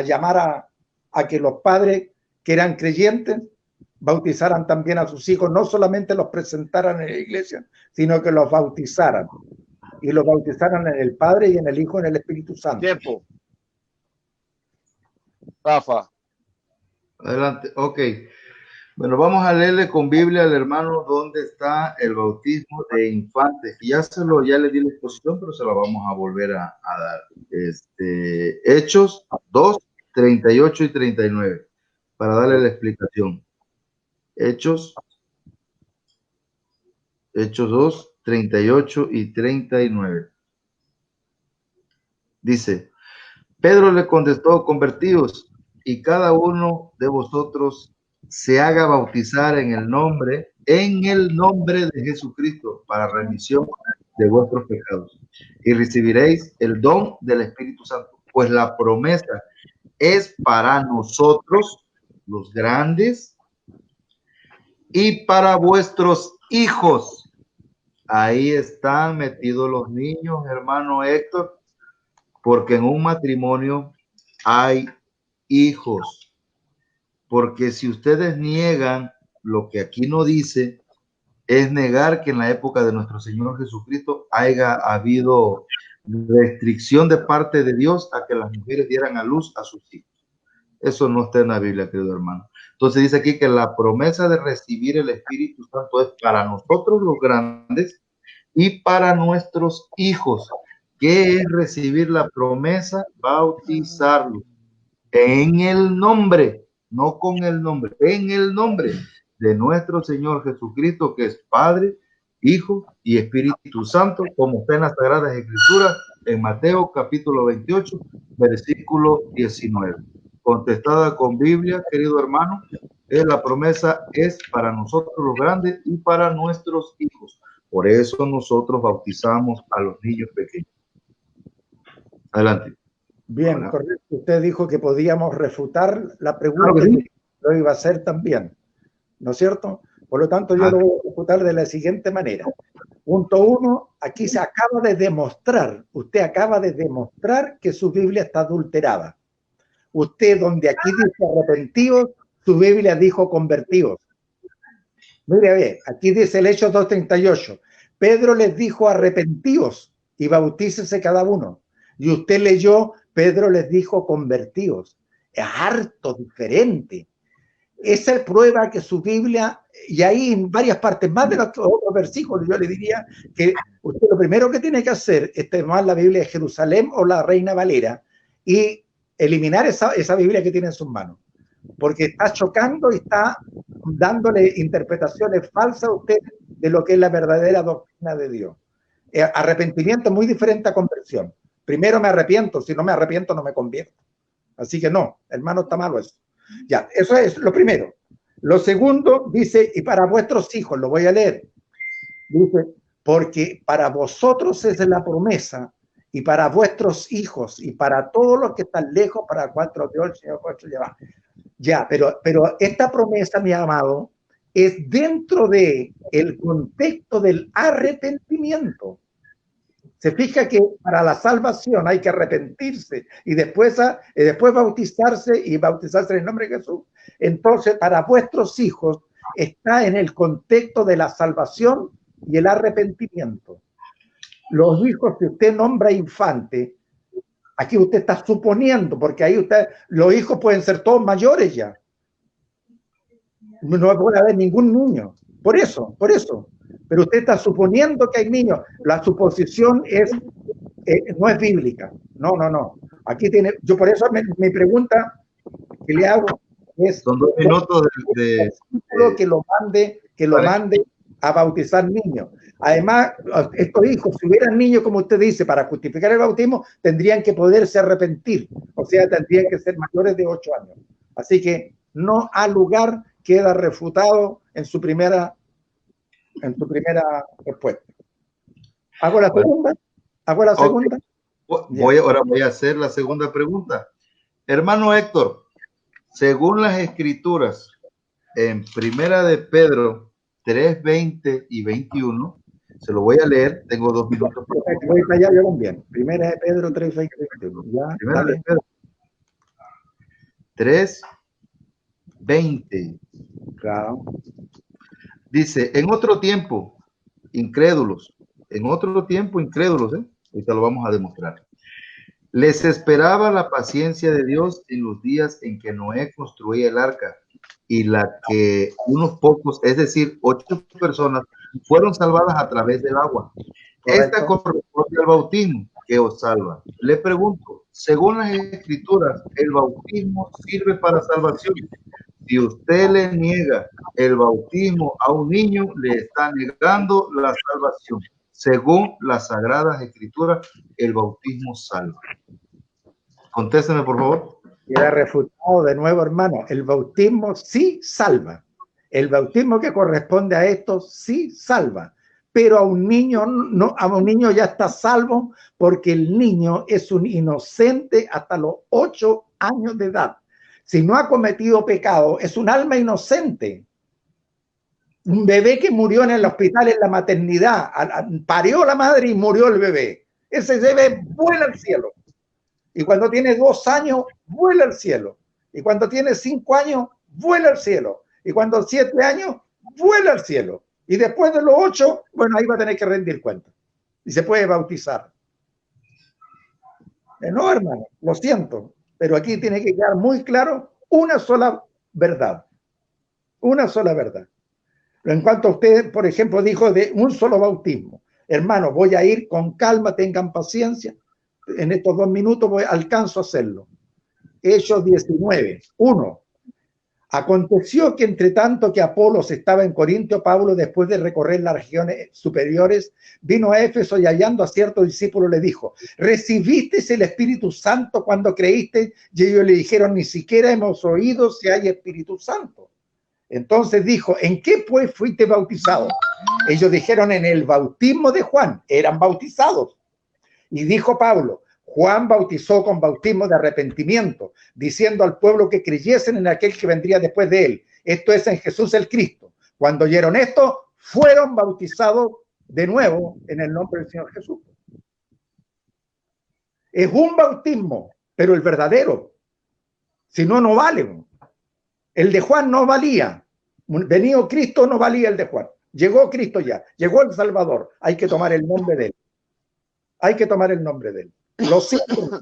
llamar a que los padres que eran creyentes bautizaran también a sus hijos, no solamente los presentaran en la iglesia, sino que los bautizaran. Y los bautizaran en el Padre y en el Hijo y en el Espíritu Santo. Tiempo. Rafa. Adelante, ok. Bueno, vamos a leerle con Biblia al hermano dónde está el bautismo de infantes. Ya le di la exposición, pero se la vamos a volver a dar. Hechos 2, 38 y 39, para darle la explicación. Hechos 2, 38 y 39. Dice, Pedro le contestó, convertidos, y cada uno de vosotros se haga bautizar en el nombre de Jesucristo para remisión de vuestros pecados y recibiréis el don del Espíritu Santo. pues la promesa es para nosotros, los grandes, y para vuestros hijos. Ahí están metidos los niños, hermano Héctor, porque en un matrimonio hay hijos. Porque si ustedes niegan lo que aquí no dice, es negar que en la época de nuestro Señor Jesucristo haya habido restricción de parte de Dios a que las mujeres dieran a luz a sus hijos. Eso no está en la Biblia, querido hermano. Entonces dice aquí que la promesa de recibir el Espíritu Santo es para nosotros los grandes y para nuestros hijos. ¿Qué es recibir la promesa? Bautizarlos en el nombre, no con el nombre, en el nombre de nuestro Señor Jesucristo, que es Padre, Hijo y Espíritu Santo, como está en las Sagradas Escrituras, en Mateo capítulo 28, versículo 19. Contestada con Biblia, querido hermano, la promesa es para nosotros los grandes y para nuestros hijos. Por eso nosotros bautizamos a los niños pequeños. Adelante. Bien, correcto. Usted dijo que podíamos refutar la pregunta y lo iba a hacer también, ¿no es cierto? Por lo tanto, yo lo voy a refutar de la siguiente manera. Punto 1, aquí se acaba de demostrar, usted acaba de demostrar que su Biblia está adulterada. Usted, donde aquí dice arrepentidos, su Biblia dijo convertidos. Mire, a ver, aquí dice el Hechos 2:38. Pedro les dijo arrepentidos y bautícese cada uno. Y usted leyó, Pedro les dijo convertidos. Es harto diferente. Esa es prueba que su Biblia, y ahí en varias partes más de los otros versículos, yo le diría que usted lo primero que tiene que hacer es tomar la Biblia de Jerusalén o la Reina Valera y eliminar esa Biblia que tiene en sus manos, porque está chocando y está dándole interpretaciones falsas a usted de lo que es la verdadera doctrina de Dios. Arrepentimiento es muy diferente a conversión. Primero me arrepiento, si no me arrepiento no me convierto. Así que no, hermano, está malo eso. Ya, eso es lo primero. Lo segundo dice, y para vuestros hijos, lo voy a leer. Dice, porque para vosotros es la promesa, y para vuestros hijos, y para todos los que están lejos, para cuatro Dios, el Señor vuestro lleva. Ya, pero esta promesa, mi amado, es dentro de el contexto del arrepentimiento. Se fija que para la salvación hay que arrepentirse y después bautizarse y bautizarse en el nombre de Jesús. Entonces, para vuestros hijos está en el contexto de la salvación y el arrepentimiento. Los hijos que usted nombra infante, aquí usted está suponiendo, porque ahí los hijos pueden ser todos mayores ya. No puede haber ningún niño. Por eso. Pero usted está suponiendo que hay niños. La suposición no es bíblica. No. Aquí tiene, yo por eso mi pregunta que le hago es, son 2 minutos que lo mande a bautizar niños. Además, estos hijos, si hubieran niños, como usted dice, para justificar el bautismo, tendrían que poderse arrepentir. O sea, tendrían que ser mayores de 8 años. Así que no ha lugar, queda refutado en su primera respuesta. ¿Hago la segunda? Okay. Ahora voy a hacer la segunda pregunta. Hermano Héctor, según las escrituras, en Primera de Pedro 3, 20 y 21, se lo voy a leer, tengo 2 minutos. Voy para allá yo también. Primera de Pedro 3, 20 y 21. Ya, Primera de Pedro 3, 20. Claro. Dice, en otro tiempo, incrédulos, ahorita lo vamos a demostrar. Les esperaba la paciencia de Dios en los días en que Noé construía el arca, y la que unos pocos, es decir, 8 personas, fueron salvadas a través del agua. Correcto. Esta corresponde al bautismo que os salva. Le pregunto, según las escrituras, ¿el bautismo sirve para salvación? Si usted le niega el bautismo a un niño, le está negando la salvación. Según las Sagradas Escrituras, el bautismo salva. Contésteme, por favor. Queda refutado de nuevo, hermano. El bautismo sí salva. El bautismo que corresponde a esto sí salva. pero a un niño no, a un niño ya está salvo porque el niño es un inocente hasta los 8 años de edad. Si no ha cometido pecado, es un alma inocente. Un bebé que murió en el hospital en la maternidad, parió la madre y murió el bebé. Ese bebé vuela al cielo. Y cuando tiene 2 años, vuela al cielo. Y cuando tiene 5 años, vuela al cielo. Y cuando 7 años, vuela al cielo. Y después de los 8, bueno, ahí va a tener que rendir cuenta. Y se puede bautizar. No, hermano, lo siento. Pero aquí tiene que quedar muy claro una sola verdad. Una sola verdad. En cuanto a usted, por ejemplo, dijo de un solo bautismo. Hermano, voy a ir con calma, tengan paciencia. En estos 2 minutos alcanzo a hacerlo. Hechos 19, 1. Aconteció que entre tanto que Apolos estaba en Corintio, Pablo, después de recorrer las regiones superiores, vino a Éfeso y hallando a cierto discípulo le dijo: ¿recibisteis el Espíritu Santo cuando creíste? Y ellos le dijeron: ni siquiera hemos oído si hay Espíritu Santo. Entonces dijo: ¿en qué pues fuiste bautizado? Ellos dijeron: en el bautismo de Juan. Eran bautizados. Y dijo Pablo: Juan bautizó con bautismo de arrepentimiento, diciendo al pueblo que creyesen en aquel que vendría después de él, esto es, en Jesús el Cristo. Cuando oyeron esto, fueron bautizados de nuevo en el nombre del Señor Jesús. Es un bautismo, pero el verdadero. Si no, no vale. El de Juan no valía. Venido Cristo no valía el de Juan. Llegó Cristo ya, llegó el Salvador. Hay que tomar el nombre de él. Hay que tomar el nombre de él. Lo siento.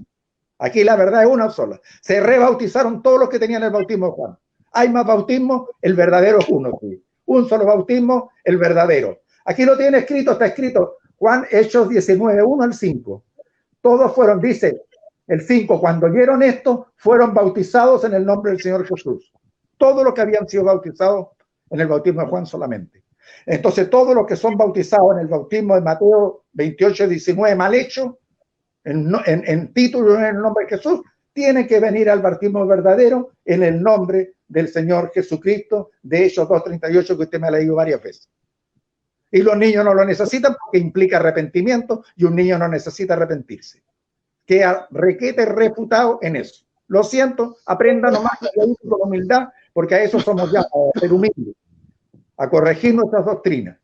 Aquí la verdad es una sola. Se rebautizaron todos los que tenían el bautismo de Juan. Hay más bautismo, el verdadero es uno. Sí. Un solo bautismo, el verdadero. Aquí lo tiene escrito, está escrito. Juan, Hechos 19, 1 al 5. Todos fueron, dice el 5, cuando oyeron esto, fueron bautizados en el nombre del Señor Jesús. Todos los que habían sido bautizados en el bautismo de Juan solamente. Entonces, todos los que son bautizados en el bautismo de Mateo 28, 19, mal hecho, en título en el nombre de Jesús, tienen que venir al bautismo verdadero en el nombre del Señor Jesucristo, de Hechos 2:38, que usted me ha leído varias veces. Y los niños no lo necesitan porque implica arrepentimiento, y un niño no necesita arrepentirse. Queda requete refutado en eso. Lo siento, aprendan nomás con humildad, porque a eso somos ya, a ser humildes, a corregir nuestras doctrinas,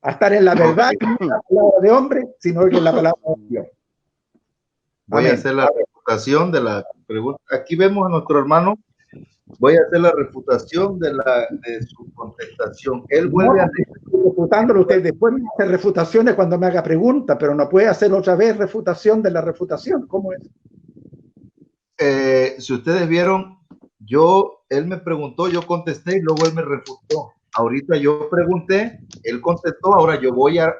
a estar en la verdad, que no es la palabra de hombre, sino que es la palabra de Dios. Voy a hacer la refutación de la pregunta. Aquí vemos a nuestro hermano. Voy a hacer la refutación de su contestación. Él vuelve a refutándolo usted. Después me hace refutaciones cuando me haga pregunta, pero no puede hacer otra vez refutación de la refutación. ¿Cómo es? Si ustedes vieron, él me preguntó, yo contesté y luego él me refutó. Ahorita yo pregunté, él contestó, ahora yo voy a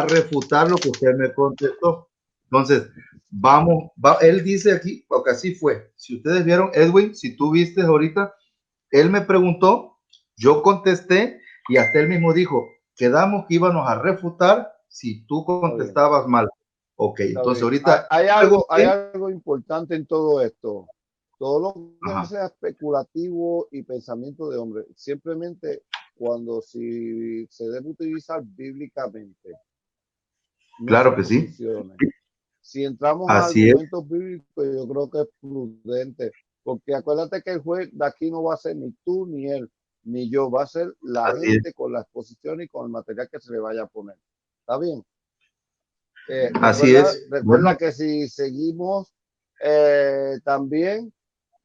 refutar lo que usted me contestó. Entonces, él dice aquí, porque así fue. Si ustedes vieron, Edwin, si tú viste ahorita, él me preguntó, yo contesté y hasta él mismo dijo, quedamos que íbamos a refutar si tú contestabas mal. Ok, entonces ahorita... Hay algo importante en todo esto. Todo lo que sea especulativo y pensamiento de hombre, simplemente cuando si se debe utilizar bíblicamente. No, claro que sí. Si entramos a argumentos bíblicos, yo creo que es prudente, porque acuérdate que el juez de aquí no va a ser ni tú, ni él, ni yo, va a ser la gente con la exposición y con el material que se le vaya a poner. ¿Está bien? Así es. Recuerda que si seguimos también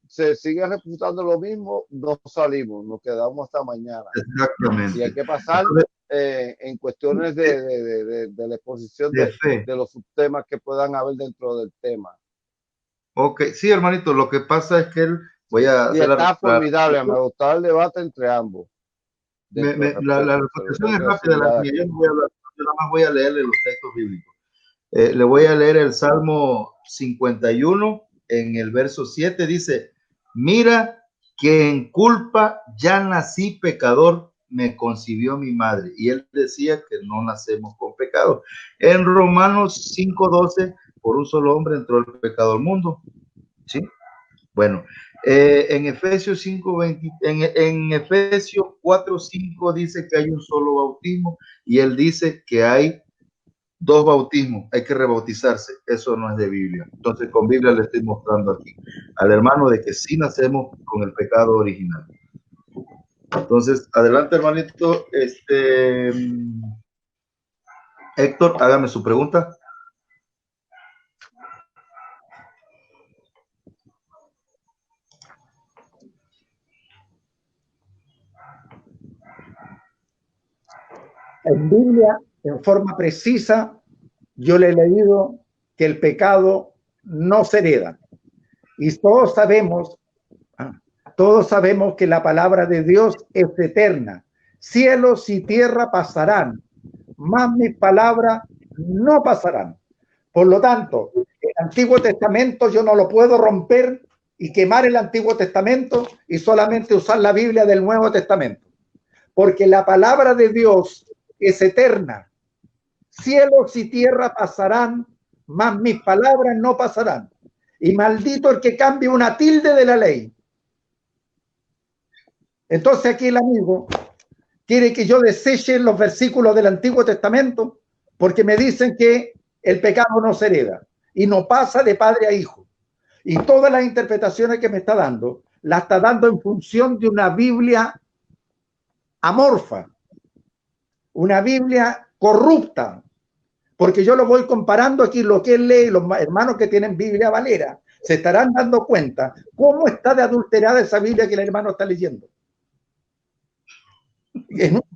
se sigue refutando lo mismo, no salimos, nos quedamos hasta mañana. Exactamente. Y hay que pasar en cuestiones de la exposición de los subtemas que puedan haber dentro del tema. Ok, sí, hermanito, lo que pasa es que él, voy a y hacer está formidable, me gustó el debate entre ambos. La refutación es rápida, yo nada más voy a leerle los textos bíblicos. Le voy a leer el Salmo 51 en el verso 7, dice, mira que en culpa ya nací pecador, me concibió mi madre. Y él decía que no nacemos con pecado. En Romanos 5:12, por un solo hombre entró el pecado al mundo. ¿Sí? Bueno, En Efesios 5:20, en Efesios 4:5 dice que hay un solo bautismo y él dice que hay dos bautismos, hay que rebautizarse. Eso no es de Biblia. Entonces con Biblia le estoy mostrando aquí al hermano de que sí nacemos con el pecado original. Entonces, adelante, hermanito. Héctor, hágame su pregunta. En Biblia, en forma precisa, yo le he leído que el pecado no se hereda. Y todos sabemos que la palabra de Dios es eterna. Cielos y tierra pasarán, mas mis palabras no pasarán. Por lo tanto, el Antiguo Testamento yo no lo puedo romper y quemar el Antiguo Testamento y solamente usar la Biblia del Nuevo Testamento. Porque la palabra de Dios es eterna. Cielos y tierra pasarán, mas mis palabras no pasarán. Y maldito el que cambie una tilde de la ley. Entonces aquí el amigo quiere que yo deseche los versículos del Antiguo Testamento porque me dicen que el pecado no se hereda y no pasa de padre a hijo. Y todas las interpretaciones que me está dando, la está dando en función de una Biblia amorfa, una Biblia corrupta, porque yo lo voy comparando aquí, lo que él lee, los hermanos que tienen Biblia Valera, se estarán dando cuenta cómo está de adulterada esa Biblia que el hermano está leyendo.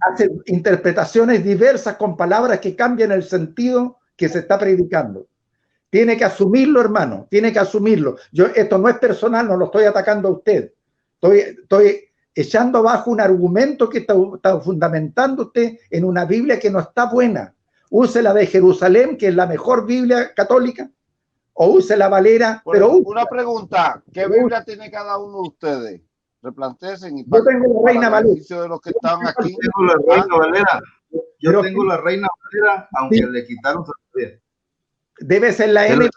Hace interpretaciones diversas con palabras que cambian el sentido que se está predicando. Tiene que asumirlo, hermano, tiene que asumirlo. Esto no es personal, no lo estoy atacando a usted. Estoy echando abajo un argumento que está fundamentando usted en una Biblia que no está buena. Use la de Jerusalén, que es la mejor Biblia católica, o use la Valera. Pero una pregunta, ¿qué Biblia tiene cada uno de ustedes? Replantéense y yo tengo la Reina Valera. De los que están aquí. Yo tengo la Reina Valera. Yo tengo la Reina Valera, aunque sí, le quitaron su Biblia. Debe ser la NBI.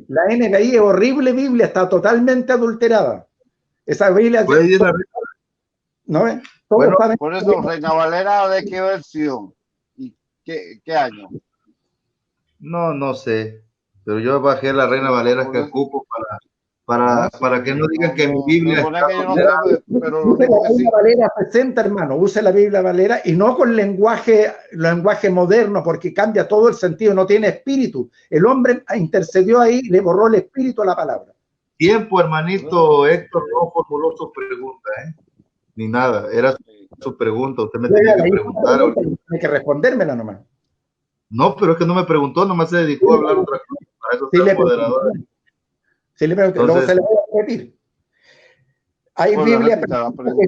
La NBI es horrible Biblia, está totalmente adulterada. Esa Biblia. ¿No ves? Bueno, por eso, Reina Valera, ¿de qué versión? ¿Y qué año? No sé. Pero yo bajé la Reina Valera que ocupo para que no digan que mi Biblia pero use la Biblia Valera 60, hermano, use la Biblia Valera y no con lenguaje moderno, porque cambia todo el sentido, no tiene espíritu. El hombre intercedió ahí y le borró el espíritu a la palabra. Tiempo, hermanito. Héctor no formuló su pregunta, ni nada, era su pregunta. Usted me tenía que preguntar. Tiene que respondérmela nomás. No, pero es que no me preguntó, nomás se dedicó a hablar otra cosa. Para eso está el moderador. Sí, luego se le voy a repetir. Hay Biblia que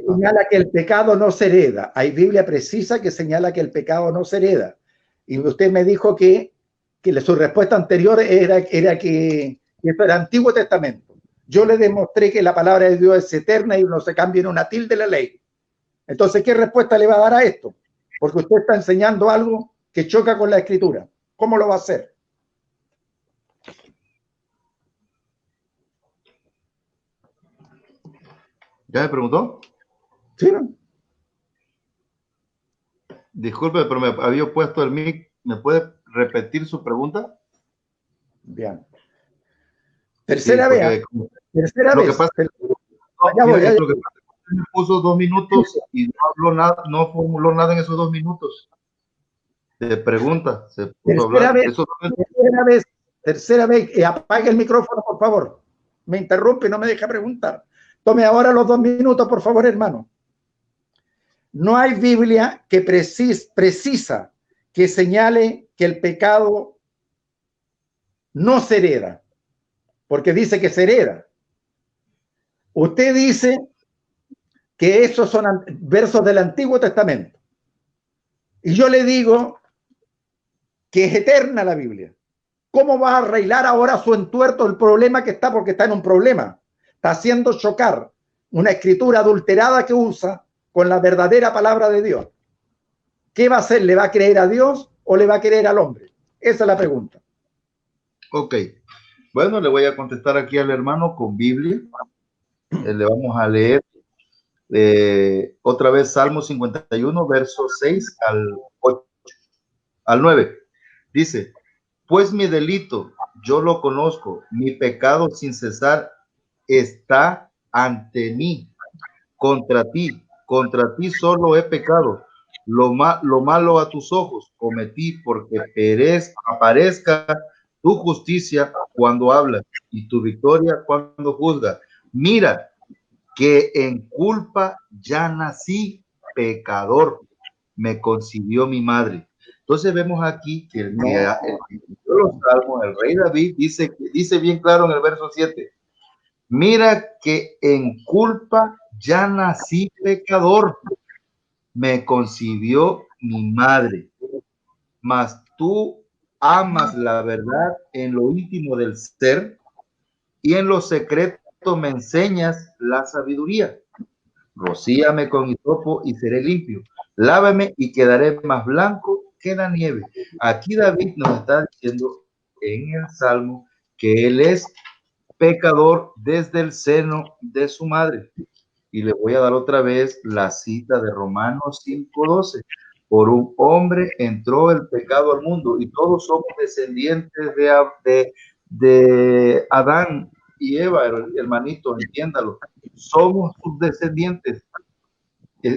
señala que el pecado no se hereda. Hay Biblia precisa que señala que el pecado no se hereda. Y usted me dijo que su respuesta anterior era que esto era Antiguo Testamento. Yo le demostré que la palabra de Dios es eterna y no se cambia en una tilde de la ley. Entonces, ¿qué respuesta le va a dar a esto? Porque usted está enseñando algo que choca con la Escritura. ¿Cómo lo va a hacer? ¿Ya me preguntó? Sí, ¿no? Disculpe, pero me había puesto el mic. ¿Me puede repetir su pregunta? Bien. Tercera vez. Tercera vez. Lo que pasa es que me puso 2 minutos y no habló nada, no formuló nada en esos 2 minutos. De pregunta. Se puso tercera vez. Apague el micrófono, por favor. Me interrumpe, no me deja preguntar. Tome ahora los 2 minutos, por favor, hermano. No hay Biblia que precisa que señale que el pecado no se hereda, porque dice que se hereda. Usted dice que esos son versos del Antiguo Testamento. Y yo le digo que es eterna la Biblia. ¿Cómo va a arreglar ahora su entuerto el problema que está? Porque está en un problema. Está haciendo chocar una escritura adulterada que usa con la verdadera palabra de Dios. ¿Qué va a hacer? ¿Le va a creer a Dios o le va a creer al hombre? Esa es la pregunta. Ok. Bueno, le voy a contestar aquí al hermano con Biblia. Le vamos a leer otra vez Salmo 51, versos 6 al 9. Dice, pues mi delito yo lo conozco, mi pecado sin cesar está ante mí. Contra ti solo he pecado. Lo malo a tus ojos cometí, porque aparezca tu justicia cuando hablas y tu victoria cuando juzgas. Mira que en culpa ya nací pecador, me concibió mi madre. Entonces vemos aquí que el los Salmos, el rey David dice bien claro en el verso 7, mira que en culpa ya nací pecador, me concibió mi madre, mas tú amas la verdad en lo íntimo del ser y en lo secreto me enseñas la sabiduría. Rocíame con hisopo y seré limpio, lávame y quedaré más blanco que la nieve. Aquí David nos está diciendo en el Salmo que él es pecador desde el seno de su madre. Y le voy a dar otra vez la cita de Romanos 5:12. Por un hombre entró el pecado al mundo y todos somos descendientes de Adán y Eva, hermanito, entiéndalo. Somos sus descendientes.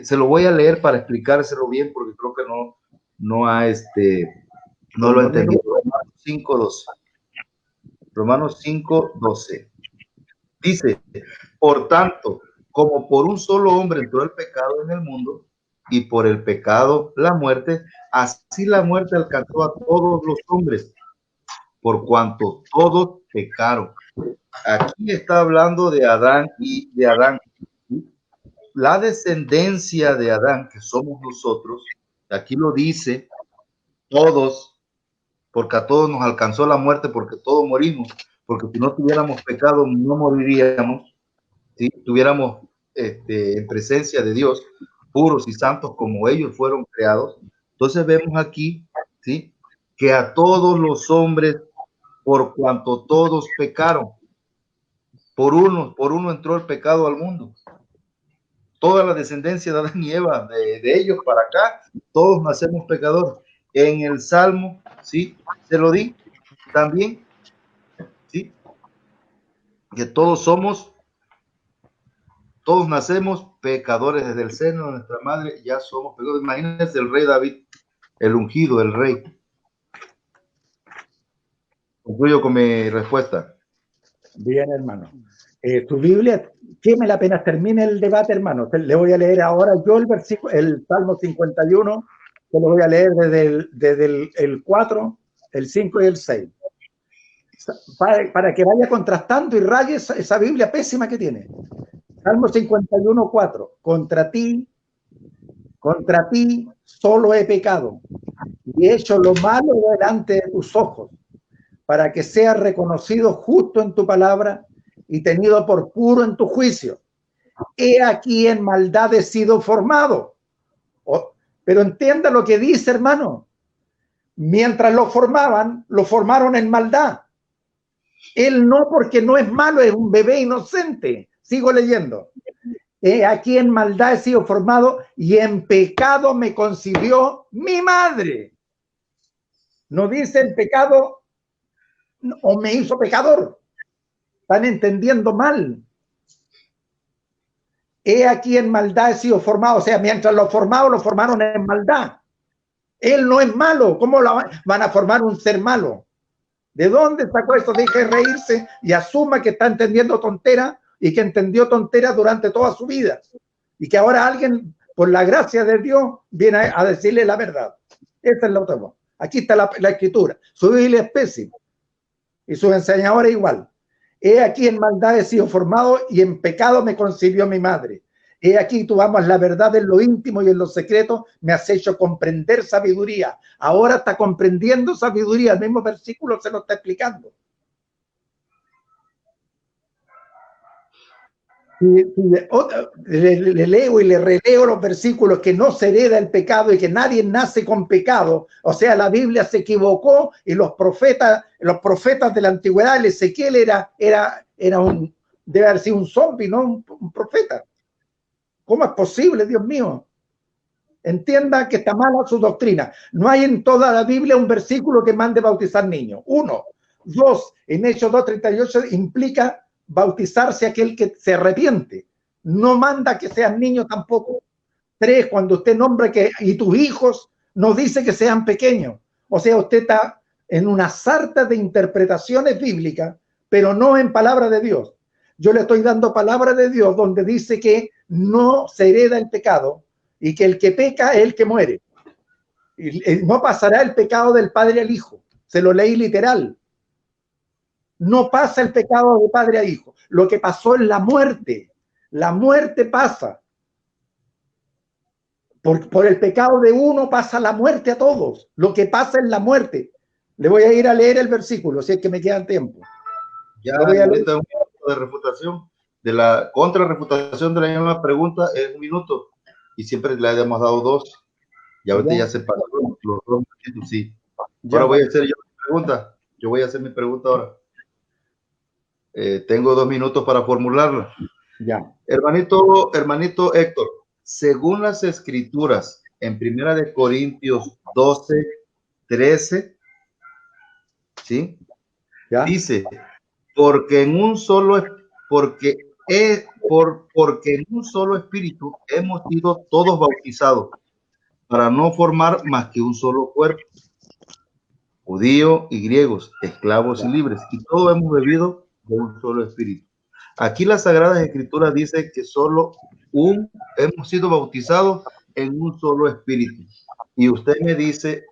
Se lo voy a leer para explicárselo bien porque creo que no lo ha entendido. Romanos 5:12. Romanos 5:12. Dice, por tanto, como por un solo hombre entró el pecado en el mundo, y por el pecado la muerte, así la muerte alcanzó a todos los hombres, por cuanto todos pecaron. Aquí está hablando de Adán y de Adán. La descendencia de Adán, que somos nosotros, aquí lo dice, todos, porque a todos nos alcanzó la muerte, porque todos morimos, porque si no tuviéramos pecado no moriríamos. Si tuviéramos en presencia de Dios, puros y santos como ellos fueron creados. Entonces vemos aquí, ¿sí?, que a todos los hombres, por cuanto todos pecaron, por uno entró el pecado al mundo. Toda la descendencia de Adán y Eva, de ellos para acá, todos nacemos pecadores. En el Salmo, ¿sí?, se lo di también, ¿sí?, que todos nacemos pecadores desde el seno de nuestra madre, ya somos pecadores. Imagínense el rey David, el ungido, el rey. Concluyo con mi respuesta. Bien, hermano. Tu Biblia, quémela apenas termine el debate, hermano. Le voy a leer ahora yo el Salmo 51, que lo voy a leer desde el 4, el 5 y el 6. Para que vaya contrastando y raye esa Biblia pésima que tiene. Salmo 51, 4. Contra ti solo he pecado y he hecho lo malo delante de tus ojos, para que seas reconocido justo en tu palabra y tenido por puro en tu juicio. He aquí en maldad he sido formado. Pero entienda lo que dice, hermano. Mientras lo formaron en maldad. Él no, porque no es malo, es un bebé inocente. Sigo leyendo. He aquí en maldad he sido formado y en pecado me concibió mi madre. No dice en pecado o me hizo pecador. Están entendiendo mal. He aquí en maldad he sido formado. O sea, mientras lo formaron en maldad. Él no es malo. ¿Cómo van a formar un ser malo? ¿De dónde sacó eso? Deje de reírse y asuma que está entendiendo tontera y que entendió tontera durante toda su vida. Y que ahora alguien, por la gracia de Dios, viene a decirle la verdad. Esta es la otra. Aquí está la escritura. Su Biblia es pésima. Y sus enseñadores igual. He aquí en maldad he sido formado y en pecado me concibió mi madre. He aquí tú amas la verdad en lo íntimo y en lo secreto, me has hecho comprender sabiduría. Ahora está comprendiendo sabiduría, el mismo versículo se lo está explicando. Le leo y le releo los versículos que no se hereda el pecado y que nadie nace con pecado. O sea, la Biblia se equivocó y los profetas de la antigüedad, el Ezequiel era debe haber sido un zombie, no un profeta. ¿Cómo es posible, Dios mío? Entienda que está mala su doctrina. No hay en toda la Biblia un versículo que mande bautizar niños. 1. 2. En Hechos 2:38 implica bautizarse aquel que se arrepiente. No manda que sean niños tampoco. 3. Cuando usted nombra que y tus hijos, no dice que sean pequeños. O sea, usted está en una sarta de interpretaciones bíblicas, pero no en palabra de Dios. Yo le estoy dando palabra de Dios donde dice que no se hereda el pecado y que el que peca es el que muere. Y no pasará el pecado del padre al hijo. Se lo leí literal. No pasa el pecado de padre a hijo. Lo que pasó es la muerte. La muerte pasa. Por el pecado de uno pasa la muerte a todos. Lo que pasa es la muerte. Le voy a ir a leer el versículo, si es que me queda tiempo. Ya ahorita un minuto de refutación. De la contrarrefutación de la misma pregunta es 1 minuto. Y siempre le hemos dado 2. Y ahorita ya se pararon los 2 minutos, sí. Ahora voy a hacer yo mi pregunta. Yo voy a hacer mi pregunta ahora. Tengo 2 minutos para formularla. Ya. Hermanito Héctor, según las escrituras, en 1 Corintios 12:13, ¿sí? ¿Ya? Dice, porque en un solo espíritu hemos sido todos bautizados para no formar más que un solo cuerpo, judíos y griegos, esclavos y libres, y todos hemos bebido de un solo espíritu. Aquí las Sagradas Escrituras dicen que hemos sido bautizados en un solo espíritu. Y usted me dice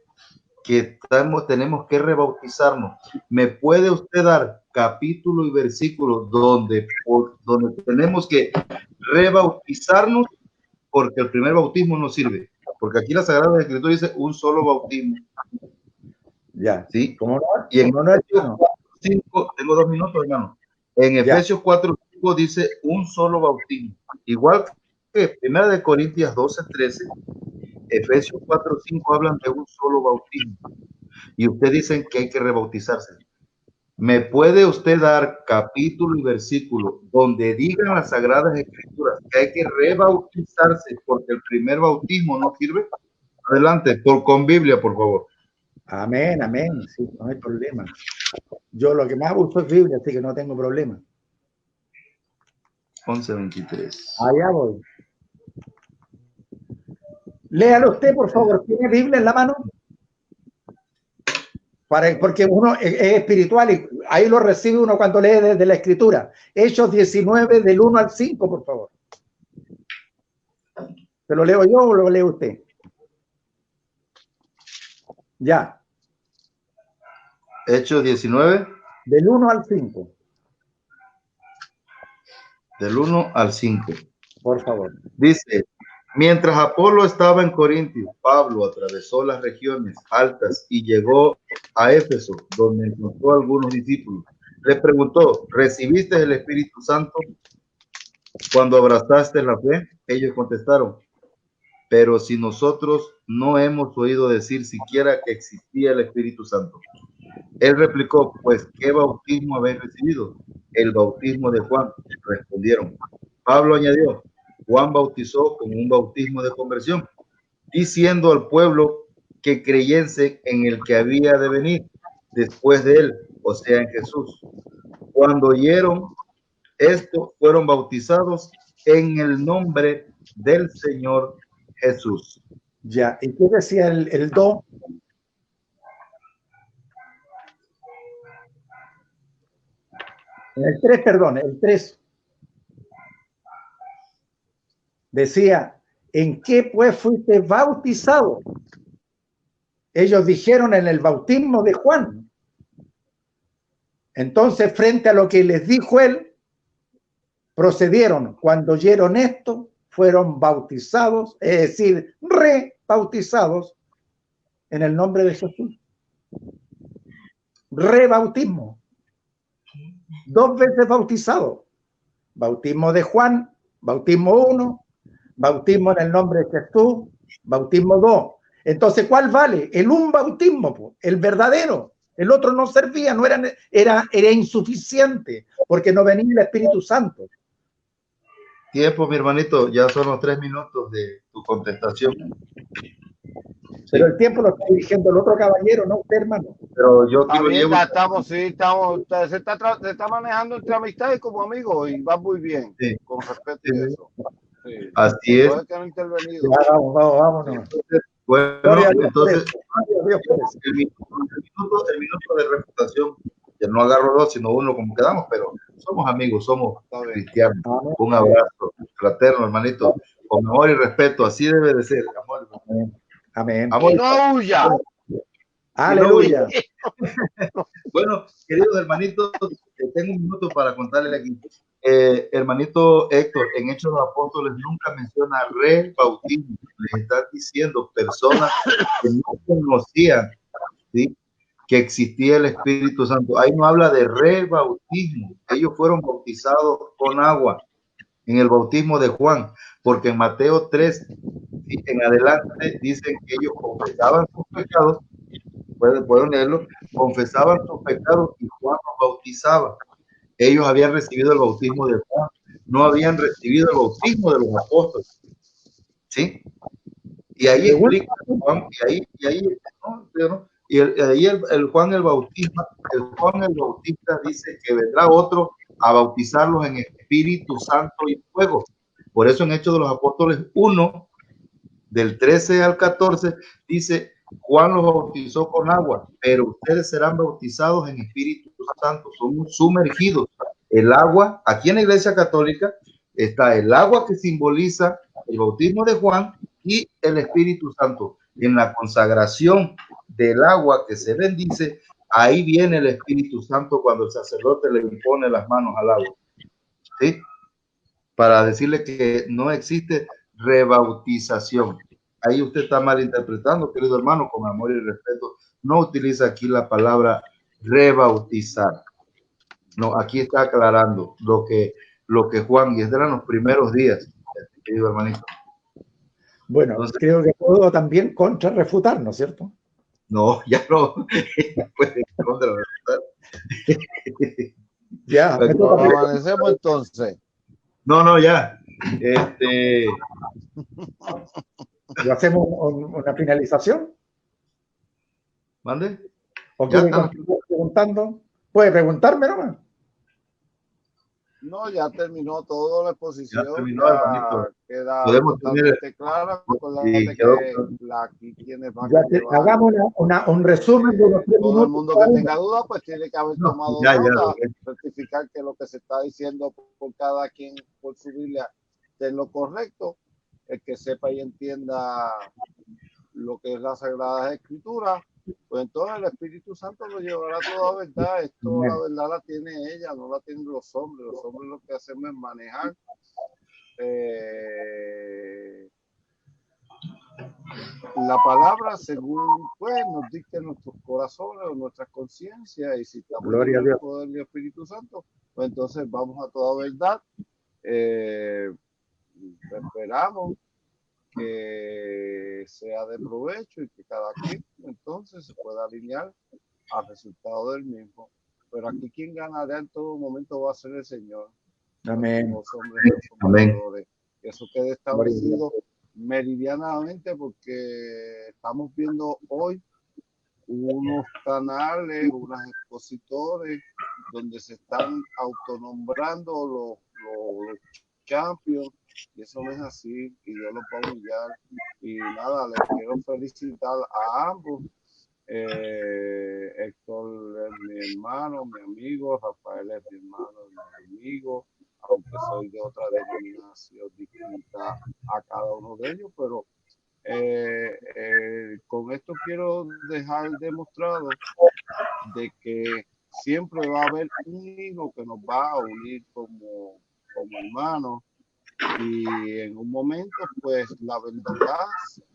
que tenemos que rebautizarnos. ¿Me puede usted dar capítulo y versículo donde tenemos que rebautizarnos? Porque el primer bautismo no sirve. Porque aquí la Sagrada Escritura dice un solo bautismo. Ya. ¿Sí? ¿Cómo no? Y en ¿Cómo no? Efesios 4:5, tengo 2 minutos, hermano. En Efesios 4:5 dice un solo bautismo. Igual que 1 Corintios 12:13, Efesios 4:5 hablan de un solo bautismo. Y ustedes dicen que hay que rebautizarse. ¿Me puede usted dar capítulo y versículo donde digan las Sagradas Escrituras que hay que rebautizarse porque el primer bautismo no sirve? Adelante, con Biblia, por favor. Amén, amén. Sí, no hay problema. Yo lo que más uso es Biblia, así que no tengo problema. 11:23. Allá voy. Léalo usted, por favor. ¿Tiene Biblia en la mano? Porque uno es espiritual y ahí lo recibe uno cuando lee desde la Escritura. Hechos 19, del 1 al 5, por favor. ¿Se lo leo yo o lo lee usted? Ya. Hechos 19. Del 1 al 5. Del 1 al 5. Por favor. Dice, mientras Apolo estaba en Corintios, Pablo atravesó las regiones altas y llegó a Éfeso, donde encontró a algunos discípulos. Les preguntó, ¿recibiste el Espíritu Santo cuando abrazaste la fe? Ellos contestaron, pero si nosotros no hemos oído decir siquiera que existía el Espíritu Santo. Él replicó, pues, ¿qué bautismo habéis recibido? El bautismo de Juan. Respondieron. Pablo añadió, Juan bautizó con un bautismo de conversión, diciendo al pueblo que creyese en el que había de venir después de él, o sea, en Jesús. Cuando oyeron esto, fueron bautizados en el nombre del Señor Jesús. Ya, ¿y qué decía el 2? El 3, perdón, el 3. Decía, ¿en qué pues fuiste bautizado? Ellos dijeron en el bautismo de Juan. Entonces, frente a lo que les dijo él, procedieron. Cuando oyeron esto, fueron bautizados, es decir, rebautizados en el nombre de Jesús. Rebautismo. 2 veces bautizado. Bautismo de Juan, bautismo 1, bautismo en el nombre de Jesús, bautismo 2. Entonces, ¿cuál vale? El un bautismo, el verdadero. El otro no servía, no era insuficiente, porque no venía el Espíritu Santo. Tiempo, mi hermanito, ya son los 3 minutos de tu contestación. Pero el tiempo lo está dirigiendo el otro caballero, no usted, hermano. Pero yo aquí Está lo bien, llevo. ya estamos, sí, estamos, se está manejando entre amistades como amigos y va muy bien, Sí. con respeto Sí. y eso. Sí. Así es. Que han intervenido. Ya, vámonos. Bueno, Gloria a Dios, entonces Gloria a Dios, pues. el minuto de refutación, que no agarro 2, sino 1 como quedamos, pero somos amigos, somos cristianos. Amén. Un abrazo fraterno, hermanito, con amor y respeto, así debe de ser. Amor. Amén. Amén. Amor. Y no huya. Aleluya. Bueno, queridos hermanitos, tengo un minuto para contarles aquí. Hermanito Héctor, en Hechos de los Apóstoles nunca menciona rebautismo. Les está diciendo personas que no conocían, ¿sí?, que existía el Espíritu Santo. Ahí no habla de rebautismo. Ellos fueron bautizados con agua en el bautismo de Juan, porque en Mateo 3 en adelante dicen que ellos confesaban sus pecados. Pueden leerlo, confesaban sus pecados y Juan los bautizaba. Ellos habían recibido el bautismo de Juan, no habían recibido el bautismo de los apóstoles. ¿Sí? Y ahí explica Juan, y ahí el Juan el Bautista dice que vendrá otro a bautizarlos en Espíritu Santo y fuego. Por eso en Hechos de los Apóstoles 1, del 13 al 14, dice: Juan los bautizó con agua, pero ustedes serán bautizados en Espíritu Santo, son sumergidos. El agua, aquí en la Iglesia Católica, está el agua que simboliza el bautismo de Juan y el Espíritu Santo. En la consagración del agua que se bendice, ahí viene el Espíritu Santo cuando el sacerdote le impone las manos al agua. ¿Sí? Para decirle que no existe rebautización. Ahí usted está malinterpretando, querido hermano, con amor y respeto. No utiliza aquí la palabra rebautizar. No, aquí está aclarando lo que Juan, y es de los primeros días, querido hermanito. Bueno, entonces, creo que puedo también contrarrefutar, ¿no es cierto? No, ya no. Puede contrarrefutar. Ya, Amanecemos entonces. No, ya. ¿Lo hacemos una finalización? ¿Mande? ¿O quiere continuar preguntando? Puede preguntarme nomás. No, ya terminó toda la exposición. Ya terminó, queda podemos totalmente clara. Aquí quienes van a llevar, hagamos un resumen de los 3 todo minutos. El mundo que tenga duda, pues tiene que haber tomado nota, certificar que lo que se está diciendo por cada quien, por su Biblia, es lo correcto. El que sepa y entienda lo que es la Sagrada Escritura, pues entonces el Espíritu Santo lo llevará a toda verdad. Esto, la verdad la tiene ella, no la tienen los hombres. Los hombres lo que hacemos es manejar la palabra según pues nos dicte nuestros corazones o nuestras conciencias, y si estamos en el poder del Espíritu Santo, pues entonces vamos a toda verdad. Esperamos que sea de provecho y que cada quien entonces se pueda alinear al resultado del mismo. Pero aquí quien ganará en todo momento va a ser el Señor. Amén. Los hombres, amén. Eso quede establecido meridianamente, porque estamos viendo hoy unos canales, unos expositores donde se están autonombrando los champions, y eso no es así, y Dios los va a humillar. Y nada, les quiero felicitar a ambos. Héctor es mi hermano, mi amigo, Rafael es mi hermano, mi amigo, aunque soy de otra denominación distinta a cada uno de ellos, pero con esto quiero dejar demostrado de que siempre va a haber un hilo que nos va a unir como hermanos, y en un momento pues la verdad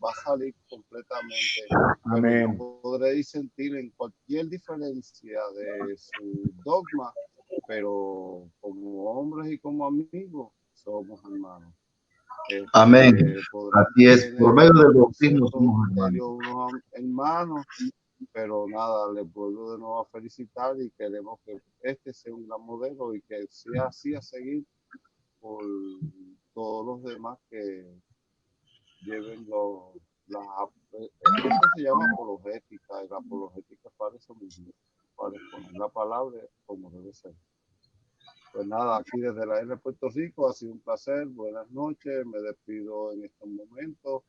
va a salir completamente. Amén. No podré disentir en cualquier diferencia de su dogma, pero como hombres y como amigos somos hermanos. Amén. Así es, por medio del bautismo somos hermanos. Hermanos, pero nada, les vuelvo de nuevo a felicitar y queremos que este sea un gran modelo y que sea así a seguir por todos los demás que lleven esto se llama apologética, y la apologética para eso mismo, para exponer la palabra como debe ser. Pues nada, aquí desde la isla de Puerto Rico ha sido un placer, buenas noches, me despido en estos momentos,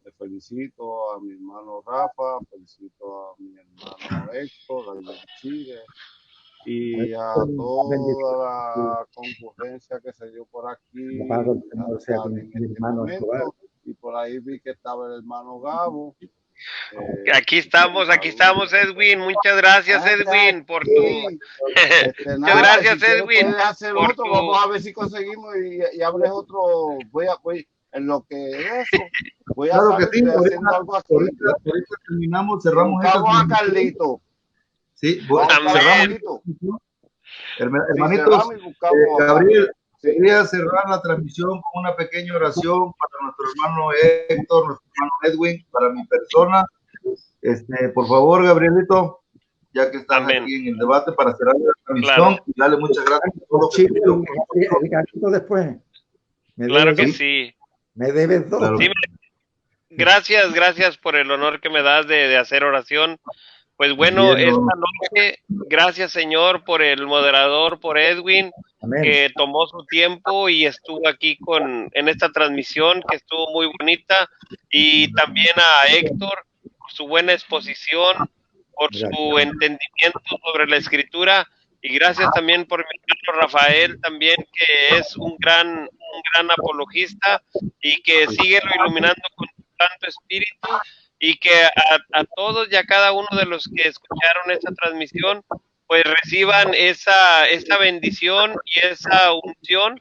le felicito a mi hermano Rafa, felicito a mi hermano Héctor, allá en Chile, y a toda la concurrencia que se dio por aquí en este momento, y por ahí vi que estaba el hermano Gabo. Aquí estamos, Edwin. Muchas gracias, Edwin, por tu. Muchas gracias, Edwin. Por tu... Vamos a ver si conseguimos y hables otro. Voy en lo que es eso. Voy a claro que sí, haciendo algo aquí. Ahorita terminamos, cerramos. Vamos a Carlito. Sí, cerramos. Hermanitos, Gabriel, quería cerrar la transmisión con una pequeña oración para nuestro hermano Héctor, nuestro hermano Edwin, para mi persona. Por favor, Gabrielito, ya que estás aquí en el debate, para cerrar la transmisión, y darle muchas gracias a todos. Después. Claro que sí. Me debes dos. Claro. Sí, gracias por el honor que me das de hacer oración. Pues bueno, esta noche, gracias Señor por el moderador, por Edwin, amén, que tomó su tiempo y estuvo aquí en esta transmisión, que estuvo muy bonita, y también a Héctor por su buena exposición, por su entendimiento sobre la escritura, y gracias también por mi hermano Rafael también, que es un gran apologista y que sigue lo iluminando con su Santo Espíritu. Y que a todos y a cada uno de los que escucharon esta transmisión, pues reciban esa bendición y esa unción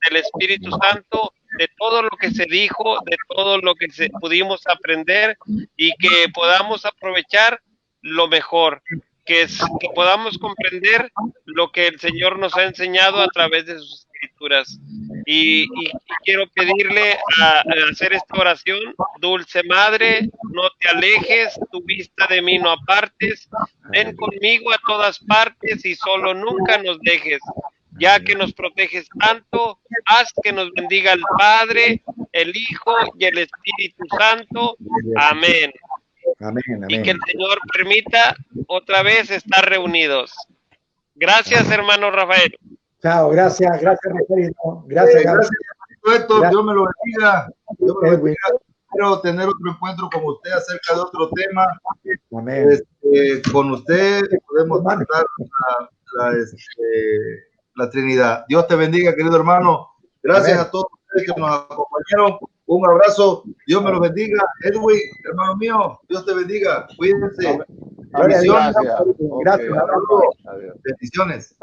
del Espíritu Santo, de todo lo que se dijo, de todo lo que pudimos aprender, y que podamos aprovechar lo mejor, que podamos comprender lo que el Señor nos ha enseñado a través de sus escrituras. Y quiero pedirle a hacer esta oración: Dulce Madre, no te alejes, tu vista de mí no apartes, ven conmigo a todas partes y solo nunca nos dejes, ya que nos proteges tanto, haz que nos bendiga el Padre, el Hijo y el Espíritu Santo. Amén. Amén, amén. Y que el Señor permita otra vez estar reunidos. Gracias, hermano Rafael. Chao, gracias, Rafaelito. Gracias, Héctor, Dios me lo bendiga. Quiero tener otro encuentro con usted acerca de otro tema. Amén. Con usted podemos tratar la Trinidad. Dios te bendiga, querido hermano. Gracias, amén, a todos ustedes que nos acompañaron. Un abrazo. Dios me lo bendiga. Edwin, hermano mío, Dios te bendiga. Cuídense. Gracias. Gracias. Bendiciones.